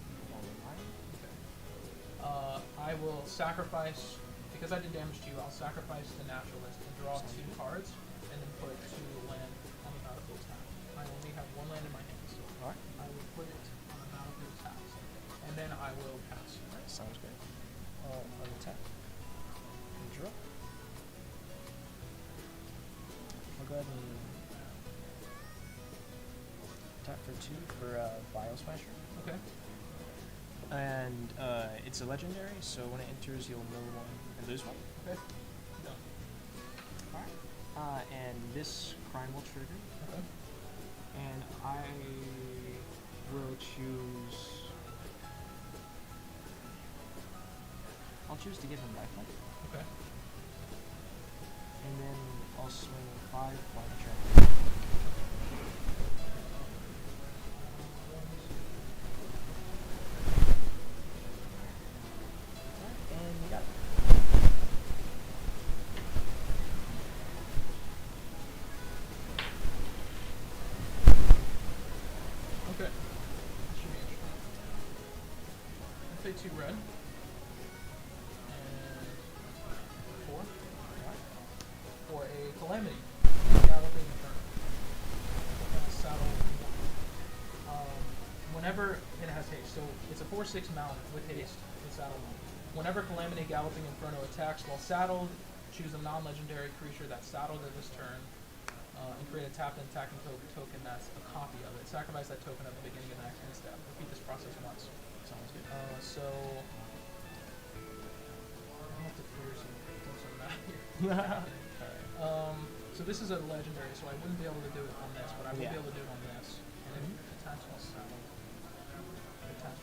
I will sacrifice, because I did damage to you, I'll sacrifice the Naturalist and draw 2 cards, and then put 2 land on the battlefield tap. I only have 1 land in my hand, so Alright. I will put it on the battlefield tap, and then I will pass. Alright, sounds good. I'll attack. And draw. I'll go ahead and attack for 2 for Bio Smasher. Okay. And it's a legendary, so when it enters, you'll mill 1 and lose 1. Okay. Done. Alright. And this crime will trigger, Okay. and I will choose. I'll choose to give him lifelink, Okay. and then I'll swing 5 flying trample. And you got it. Okay. That should be interesting. I'll pay 2 red. And 4. For a Calamity. Galloping Inferno. Saddle 1. Whenever it has haste, so it's a 4/6 mount with haste with saddle 1. Whenever Calamity Galloping Inferno attacks while saddled, choose a non-legendary creature that's saddled at this turn, and create a tapped and attacking token that's a copy of it. Sacrifice that token at the beginning of the next end step. Repeat this process once. Sounds good. So I'll have to clear some math here. So this is a legendary, so I wouldn't be able to do it on this, but I will be able to do it on this. And it attacks while saddled.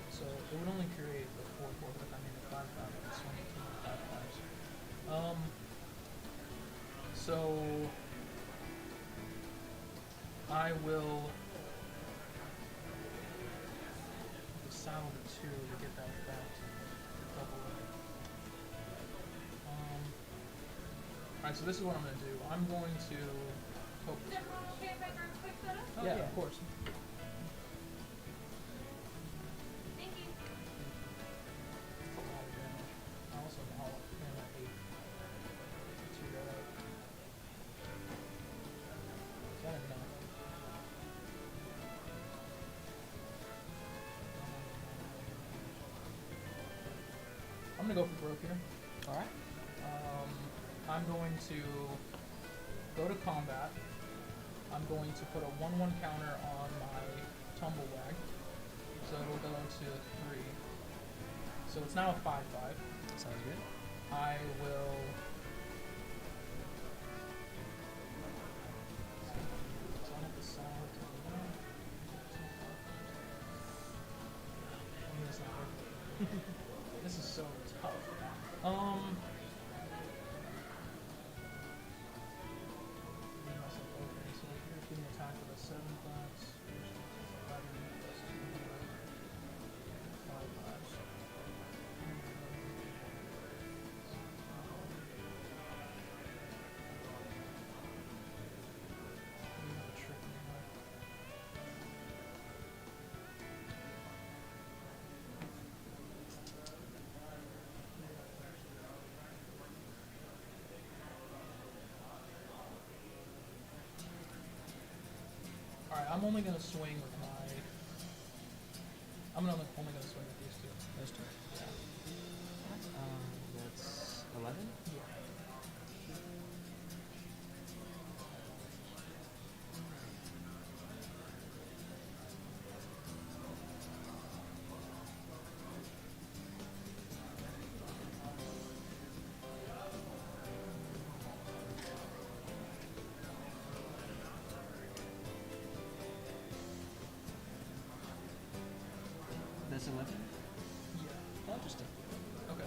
So it would only create the 4/4, but I mean the 5/5. It's 22 5/5s. So I will saddle the 2 to get that effect. Double it. Alright, so this is what I'm going to do. I'm going to hope this works. Oh, yeah, of course. Thank you. That's a lot of damage. I also have a 8. 2 red out. Is that enough? I'm gonna go for broke here. Alright. I'm going to go to combat. I'm going to put a 1/1 counter on my Tumblewag. So it'll go into 3. So it's now a 5/5. Sounds good. I will. So I have to saddle to the one. That's not working. This is so tough. Okay, so you're getting attacked with a 7 bucks. 5 bucks. I'm only gonna swing with my. I'm only gonna swing with these two. Those two. That's 11. Yeah. That's 11. Yeah. I'll just take it. Okay.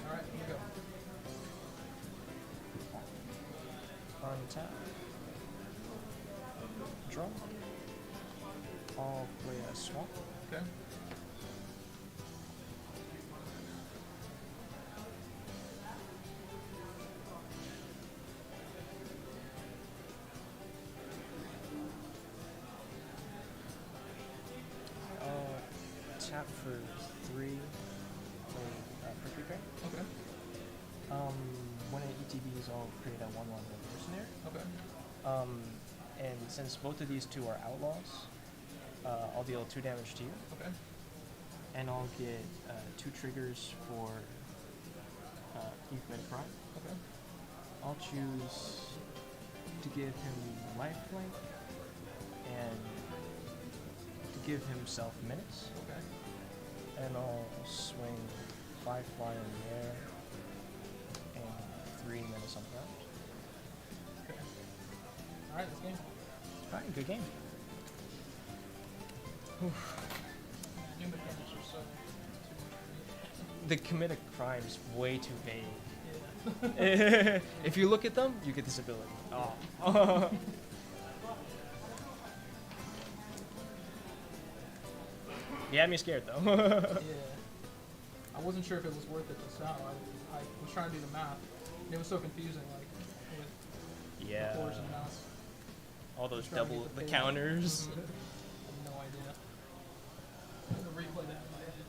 All right. Here we go. Untap. Draw. I'll play a swamp. Okay. Tap for 3. Play Prickly Pear. Okay. When it ETBs, I'll create a 1/1 mercenary. Okay. And since both of these two are outlaws, I'll deal 2 damage to you, Okay. and I'll get 2 triggers for you commit a crime. Okay. I'll choose to give him lifelink and to give himself minutes, Okay. and I'll swing 5 fly in the air and 3 minutes on the ground. Okay. All right. Let's game. Alright, good game. New mechanics are so. The commit a crime's way too vague. Yeah. If you look at them, you get this ability. Oh. You had me scared though. Yeah. I wasn't sure if it was worth it just now. I was trying to do the math. And it was so confusing, like with Yeah. the force and mouse. All those Trying to double get the the counters. I have no idea. I'm gonna replay that in my head.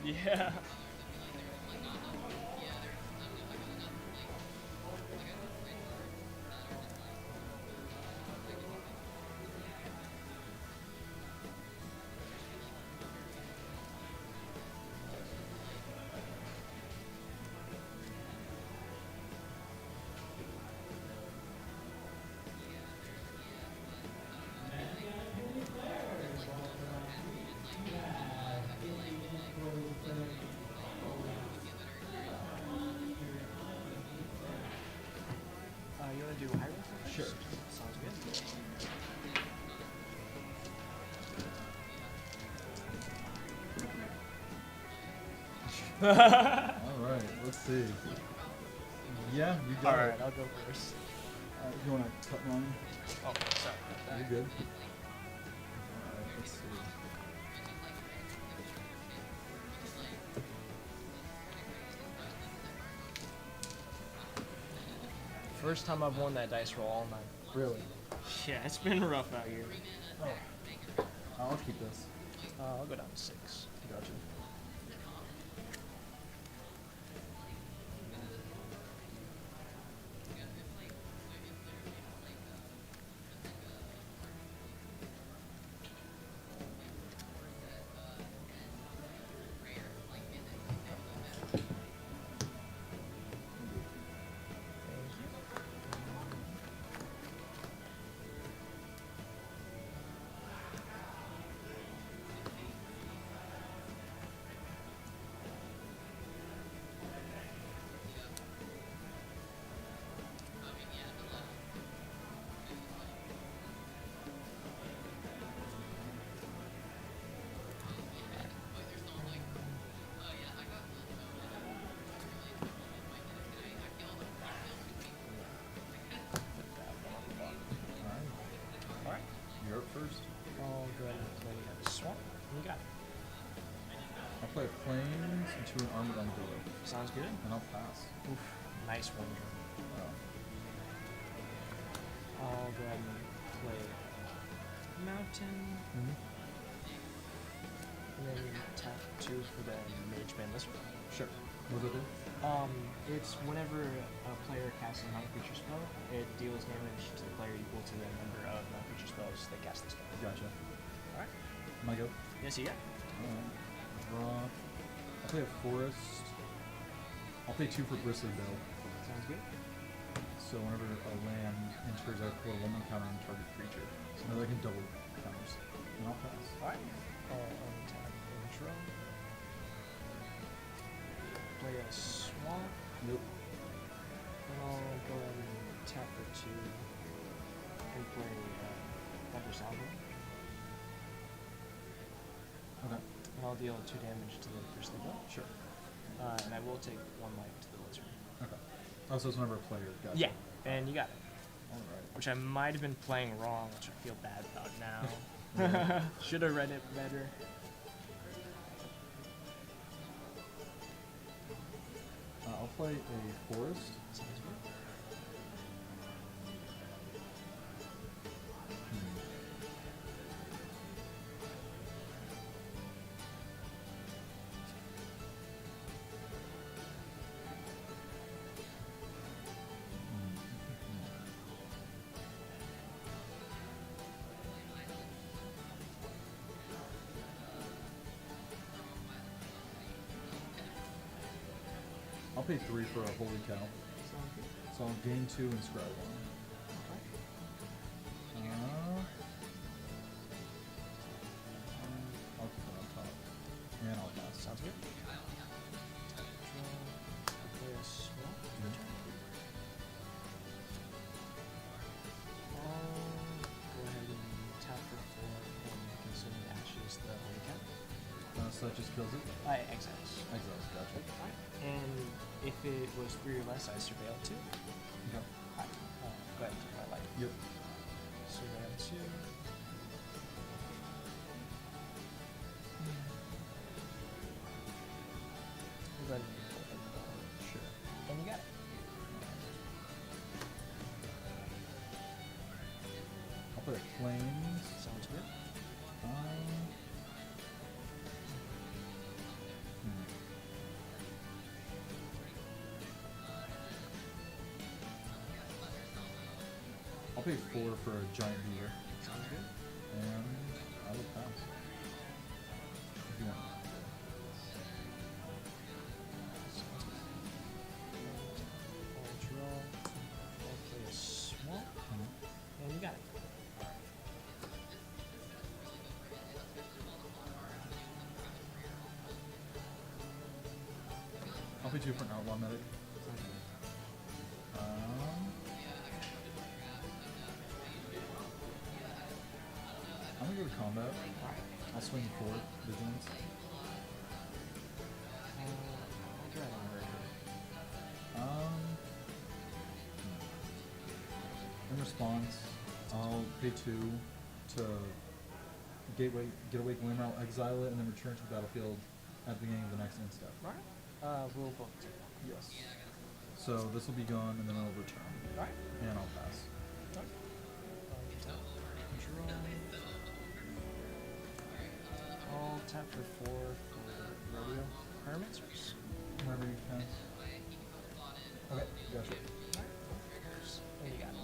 Yeah. You want to do high roll first? Sure. Sounds good. Alright, let's see. Yeah, you got Alright, it. I'll go first. You want to cut mine? Oh, sorry about that. You're good. Alright, let's see. First time I've won that dice roll all night. Really? Yeah, it's been rough out here. Oh. I'll keep this. I'll go down to 6. Gotcha. Alright. You're up first. I'll go ahead and play a swamp. You got it. I'll play Flames into an Armored Umbrella. Sounds good. And I'll pass. Oof. Nice one. Oh. I'll go ahead and play Mountain. Mm-hmm. And then tap 2 for the Mage Band this one. Sure. What does it do? It's whenever a player casts a non-creature spell, it deals damage to the player equal to the number of non-creature spells they cast the spell. Gotcha. Alright. My go. Yes, you got. Alright. Draw. I'll play a Forest. I'll pay 2 for Bristly Bill. Sounds good. So whenever a land enters, I put a 1/1 counter on target creature. So now I can double counters. And I'll pass. Alright. I'll untap and draw. Play a swamp. Nope. And I'll go ahead and tap for 2 and play Thunder Salvo. Okay. And I'll deal 2 damage to the Bristly Bill. Sure. And I will take 1 life to the lizard. Okay. Oh, so it's whenever a player. Gotcha. Yeah, and you got it. Alright. Which I might have been playing wrong, which I feel bad about now. Yeah. Should have read it better. I'll play a Forest. Sounds good. I'll pay 3 for a Holy Cow. Sounds good. So I'll gain 2 and scry 1. I'll keep it on top. And I'll pass. Sounds good. Play a swamp. Go ahead and tap for 4 and consuming ashes the Holy Cow. So that just kills it? Exiles. Exiles, gotcha. Alright. And if it was 3 or less, I surveil 2. Okay. Alright. Go ahead and take my life. Yep. Surveil 2. Go ahead and Sure. and you got it. I'll play Flames. Sounds good. Hmm. I'll pay 4 for a giant beaver. Sounds good. And I will pass. If you want. Sounds good. I'll draw. I'll play a swamp. And you got it. I'll pay 2 for an outlaw medic. Sounds good. I'm gonna go to combat. Alright. I'll swing 4 vigilance. I'll try to murder. In response, I'll pay 2 to get away from Glimmer. I'll exile it and then return to the battlefield at the beginning of the next end step. Alright. We'll both take that. Yes. So this will be gone and then I'll return. Alright. And I'll pass. Draw. I'll tap for 4 for rodeo hermits. Whenever you pass. Okay, gotcha. And you got it.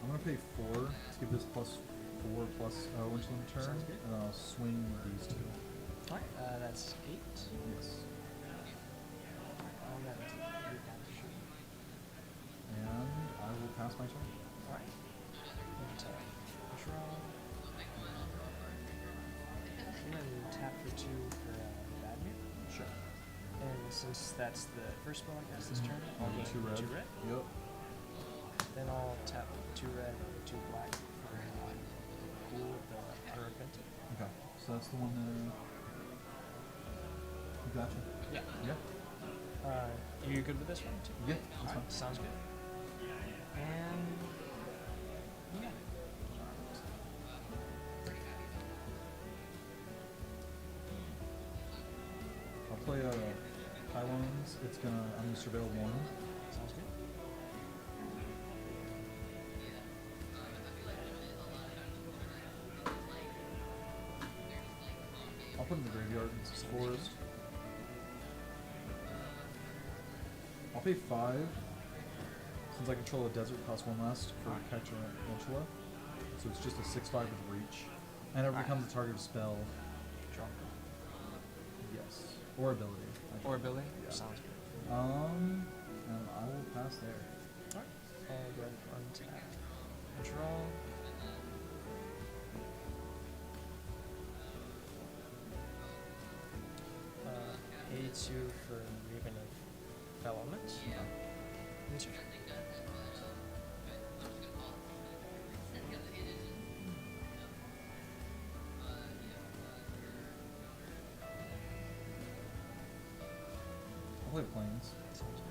I'm gonna pay 4 to give this plus 4 plus until the turn, Sounds good. and then I'll swing these 2. Alright. That's 8. Yes. I'll get it. Your damage. And I will pass my turn. Alright. Draw. And then tap for 2 for Badmir. Sure. And since that's the first spell I cast this turn, I'll I'll gain get 2 red. 2 red. Yep. Then I'll tap 2 red, 2 black for cool with the Unrepentant. Okay. So that's the one there. You gotcha. Yeah. Yeah. You good with this one too? Yeah, that's Alright, fine. sounds good. And you got it. I'll play Pylons. I'm gonna surveil 1. Sounds good. I'll put it in the graveyard. It's a forest. I'll pay 5. Since I control a desert, cost 1 less for Tarantula. So it's just a 6/5 with reach. And it becomes a target of spell. Draw. Yes. Or ability. actually. Or ability? Yeah. Sounds good. And I will pass there. Alright. And go ahead and untap. Draw. A2 for Raven of Elements. Yeah. It's your turn. I'll play Plains. Sounds good.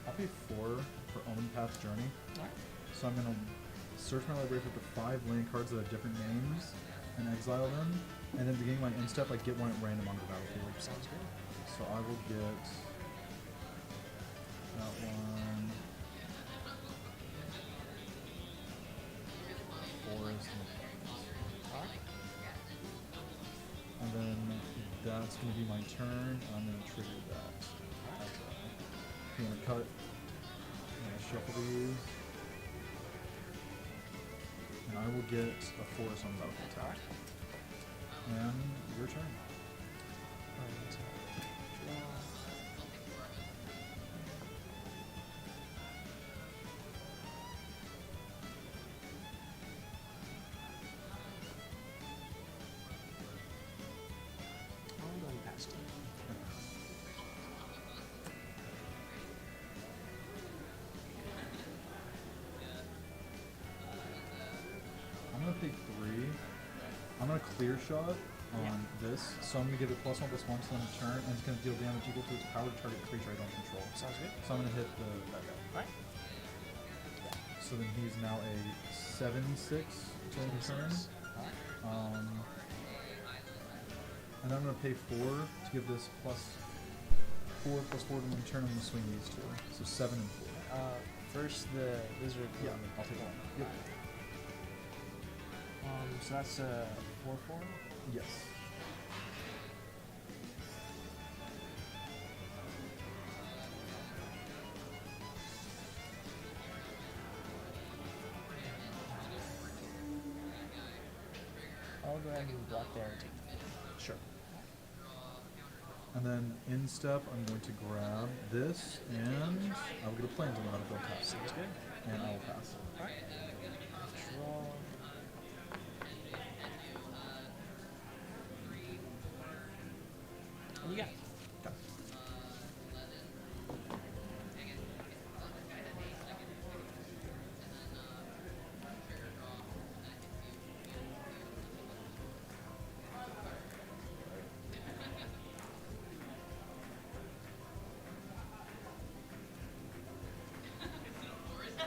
I'll pay 4 for Omen Path Journey. Alright. So I'm gonna search my library for up to 5 land cards that have different names and exile them. And then beginning my end step, I get one at random onto the battlefield. Sounds good. So I will get that one. Forest and Alright. And then that's gonna be my turn. I'm gonna trigger that. I'm gonna cut. I'm gonna shuffle these. And I will get a forest on the battlefield attack. And your turn. Untap. Draw. I'm going past it. I'm gonna pay 3. I'm gonna clear shot on this. So I'm going to give it +1/+1 to the turn, and it's going to deal damage equal to its power to target creature I don't control. Sounds good. So I'm going to hit that guy. Alright. So then he's now a 7/6 to end turn. Alright. And I'm going to pay 4 to give this +4/+4 to my turn. I'm going to swing these two. So 7 and 4. First the lizard. Yeah, I'll take one. Yep. So that's 4/4. Yes. I'll go ahead and block there and take the Sure. And then in step, I'm going to grab this, and I will get a plains on the battlefield tap. Sounds good. And I will pass. Alright. Draw. And you got it.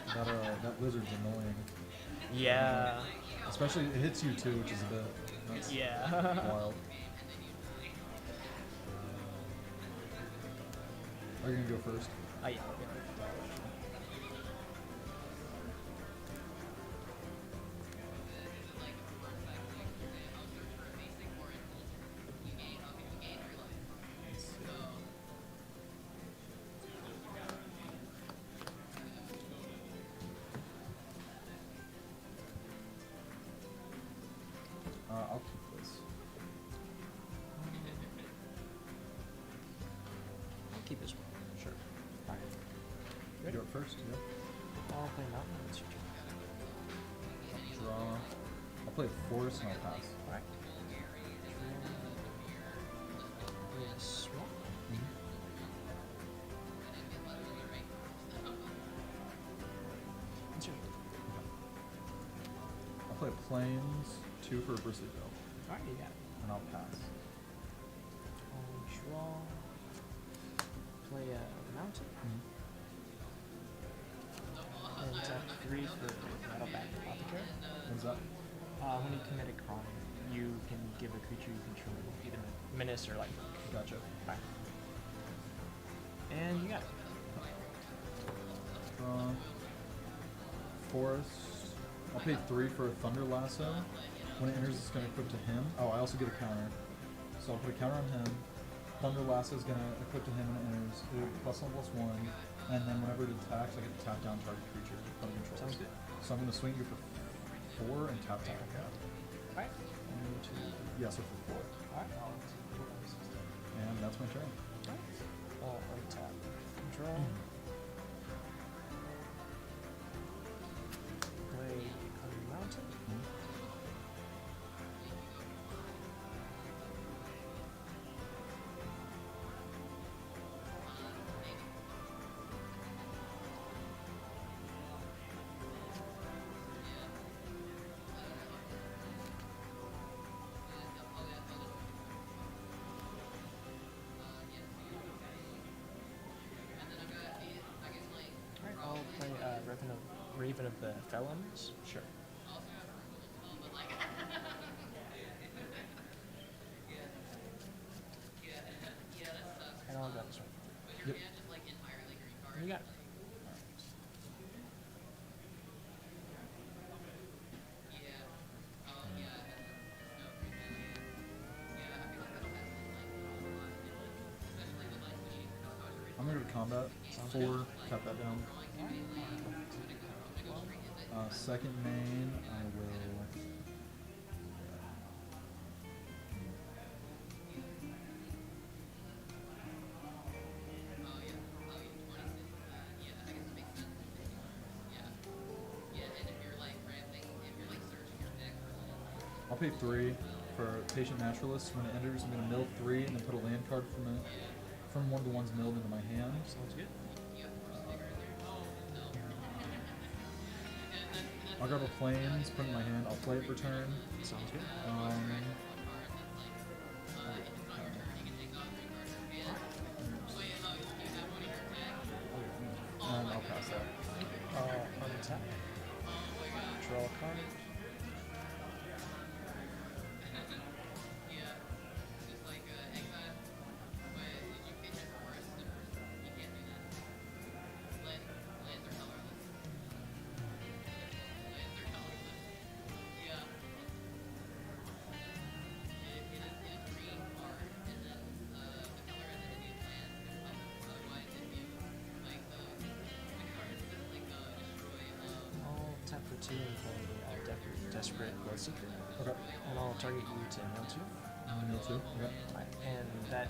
Okay. That lizard's annoying. Yeah. Especially it hits you too, which is a bit that's Yeah. wild. Are you gonna go first? Yeah. Let's see. I'll keep this. I'll keep this one. Sure. Alright. You Ready? go first, yeah. I'll play mountain. It's your turn. I'll draw. I'll play forest and I'll pass. Alright. Is swamp. It's your turn. I'll play plains, 2 for a bristly bill, Alright, you got it. and I'll pass. Draw. Play a mountain. And tap 3 for Metal Back Apothecary. What's that? When you commit a crime, you can give a creature you control either menace or life. Gotcha. Alright. And you got it. Draw. Forest. I'll pay 3 for a Thunder Lasso. When it enters, it's going to equip to him. Oh, I also get a counter. So I'll put a counter on him. Thunder Lasso is going to equip to him when it enters. +1/+1. And then whenever it attacks, I get to tap down target creature from control. Sounds good. So I'm going to swing you for 4 and tap tap. Alright. Yeah, so for 4. Alright. And that's my turn. Untap. Draw. Play a mountain. Alright, I'll play Raven of the Felons. Sure. And I'll go this one. Yep. You got it. I'm going to go to combat. 4, tap that down. Second main, I will. I'll pay 3 for Patient Naturalist. When it enters, I'm going to mill 3 and then put a land card from one of the ones milled into my hand. Sounds good. I'll grab a plains, put it in my hand. I'll play it for turn. Sounds good. tap. Draw a card. I'll tap for 2 and play Desperate Bloodseeker. Okay. And I'll target you to mill 2. Mill 2. Okay. And that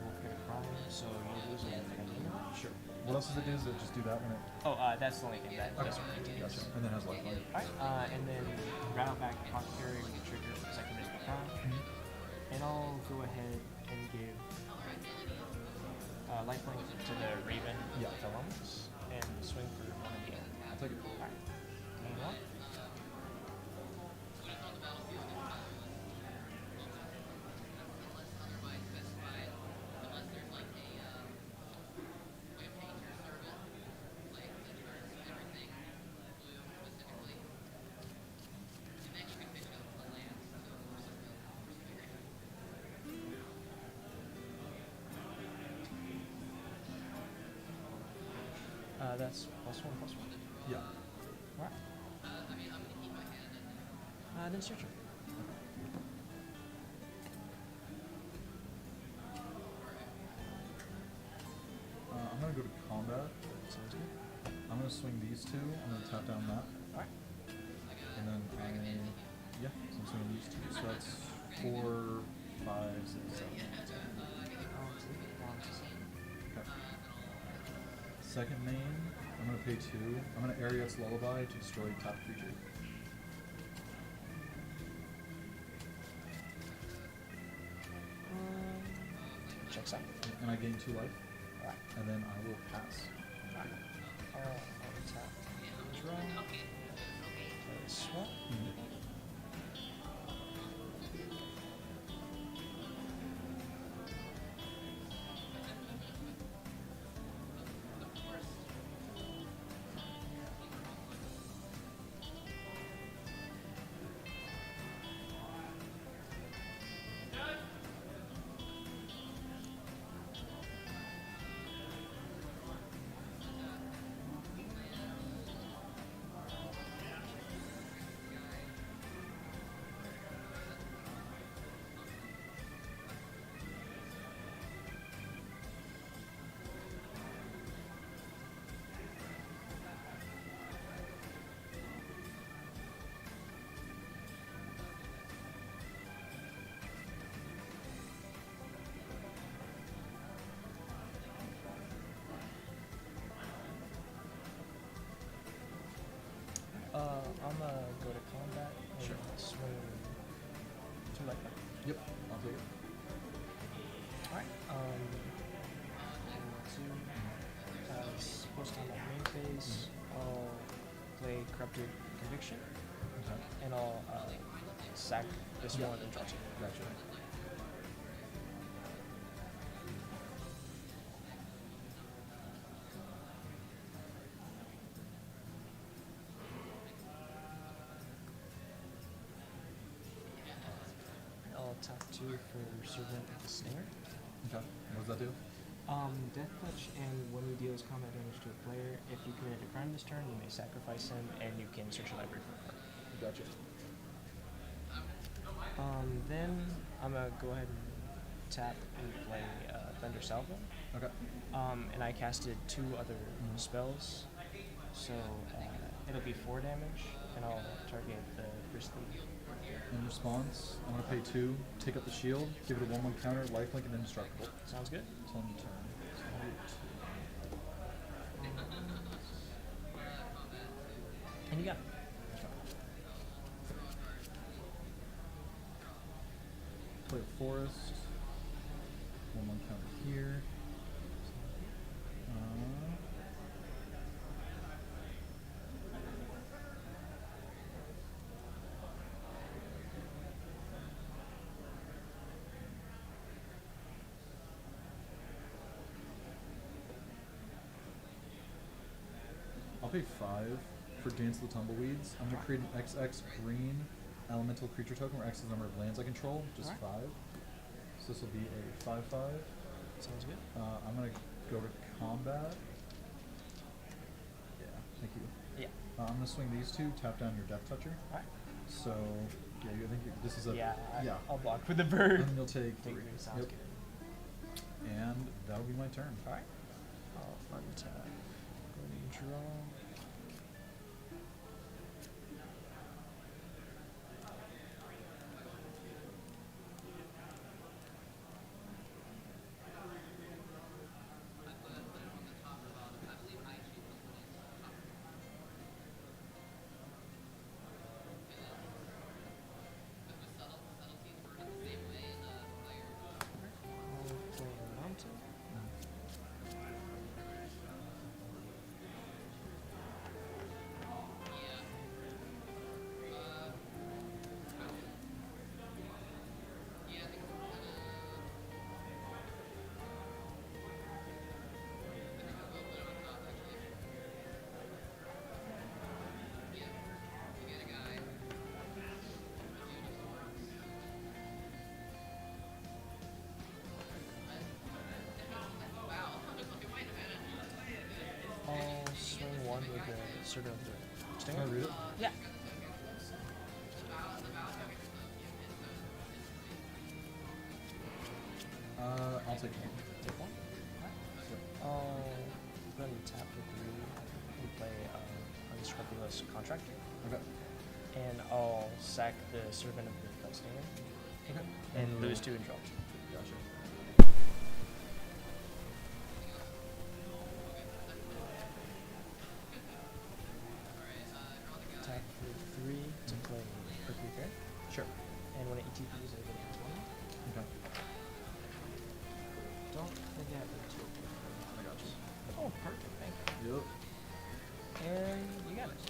will create a prime, so you lose a life and a Sure. What else does it do? Does it just do that when it? Oh, that's the only thing that doesn't maintain. Gotcha. And then has lifeline. Alright, and then rattle back Apothecary will trigger the second Mythic Crown. And I'll go ahead and give lifelink to the Raven Philomas and swing for 1 in the end. I'll take it. Alright. Hang on. That's +1/+1. Yeah. Alright. Then it's your turn. I'm gonna go to combat. Sounds good. I'm gonna swing these 2. I'm gonna tap down that. Alright. And then so I'm swinging these 2. So that's 4, 5, 6, 7, 8, 10. Okay. Second main, I'm gonna pay 2. I'm gonna Ariet's Lullaby to destroy top creature. Checks out. And I gain 2 life. Alright. And then I will pass. I'll tap. Draw. Play swap. I'm gonna go to combat and swing 2 life. Yep, I'll take it. Alright. Post on that main phase, I'll play Corrupted Conviction, Okay. and I'll sack this one and draw 2. Gotcha. I'll tap 2 for Servant of the Snare. Okay. What does that do? Death Touch, and when he deals combat damage to a player, if you committed a crime this turn, you may sacrifice him, and you can search your library for a card. Gotcha. Then I'm gonna go ahead and tap and play Thunder Salvo. Okay. And I casted 2 other spells, so it'll be 4 damage, and I'll target the Bristly. In response, I'm gonna pay 2, take up the shield, give it a 1/1 counter, lifelink, and indestructible. Sounds good. It's on the turn. So I'll do 2. And you got it. Play a forest. 1/1 counter here. I'll pay 5 for Dance of the Tumbleweeds, I'm gonna create an XX green elemental creature token where X is the number of lands I control, just Alright. 5. So this will be a 5/5. Sounds good. I'm gonna go to combat. Yeah, thank you. Yeah. I'm gonna swing these two, tap down your Death Toucher. Alright. So, yeah, this is a. Yeah, yeah. I'll block with the bird. And you'll take Take 3. three, sounds Yep. good. And that'll be my turn. Alright. I'll untap. Go and draw. I'll play a mountain. I'll swing one with the sort of the Can stinger. I read it? Yeah. I'll take one. Take one. I'll go ahead and tap for 3 and play Unscrupulous Contractor. Okay. And I'll sack the Servant of the Fellstinger. Okay. And lose 2 and draw 2. Gotcha. Attack for 3 to play Prickly Pear. Sure. And when it ETPs, I get a 20. Okay. Don't forget to. I got you. Oh, perfect. Thank you. Yep. And you got it.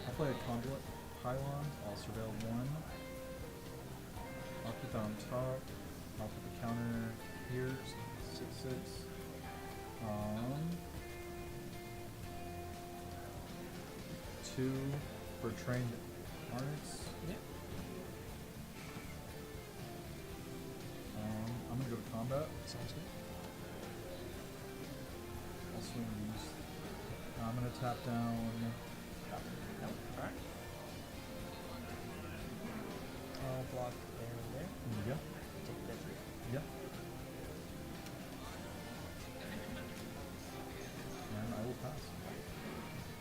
I'll play a Conduit Pylon. I'll surveil 1. I'll keep that on top. I'll put the counter here. So 6/6. 2 for trained artists. Yeah. I'm gonna go to combat. Sounds good. I'll swing these. I'm gonna tap down. No. Alright. I'll block there and there. There you go. Take the 3. Yeah. And I will pass.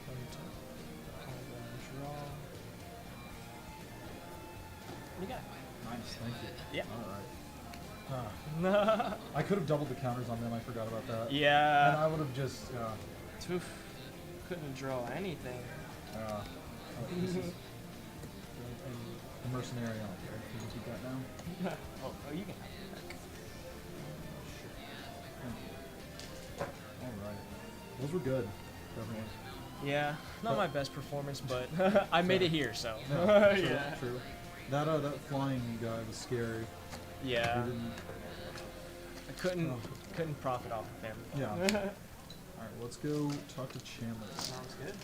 Untap. I'll go and draw. You got it. Nice, thank you. Yeah. Alright. I could have doubled the counters on them, I forgot about that. And Yeah. I would have just, Oof. Couldn't draw anything. this is the mercenary on there. You can keep that now. Oh, you can have it back. Thank you. Alright. Those were good, definitely. Yeah, not But- my best performance, but I made it here, so. No, true, Yeah. true. That flying guy was scary. Yeah. We didn't, I couldn't Oh. couldn't profit off of him. yeah. Alright, let's go talk to Chandler. Sounds good.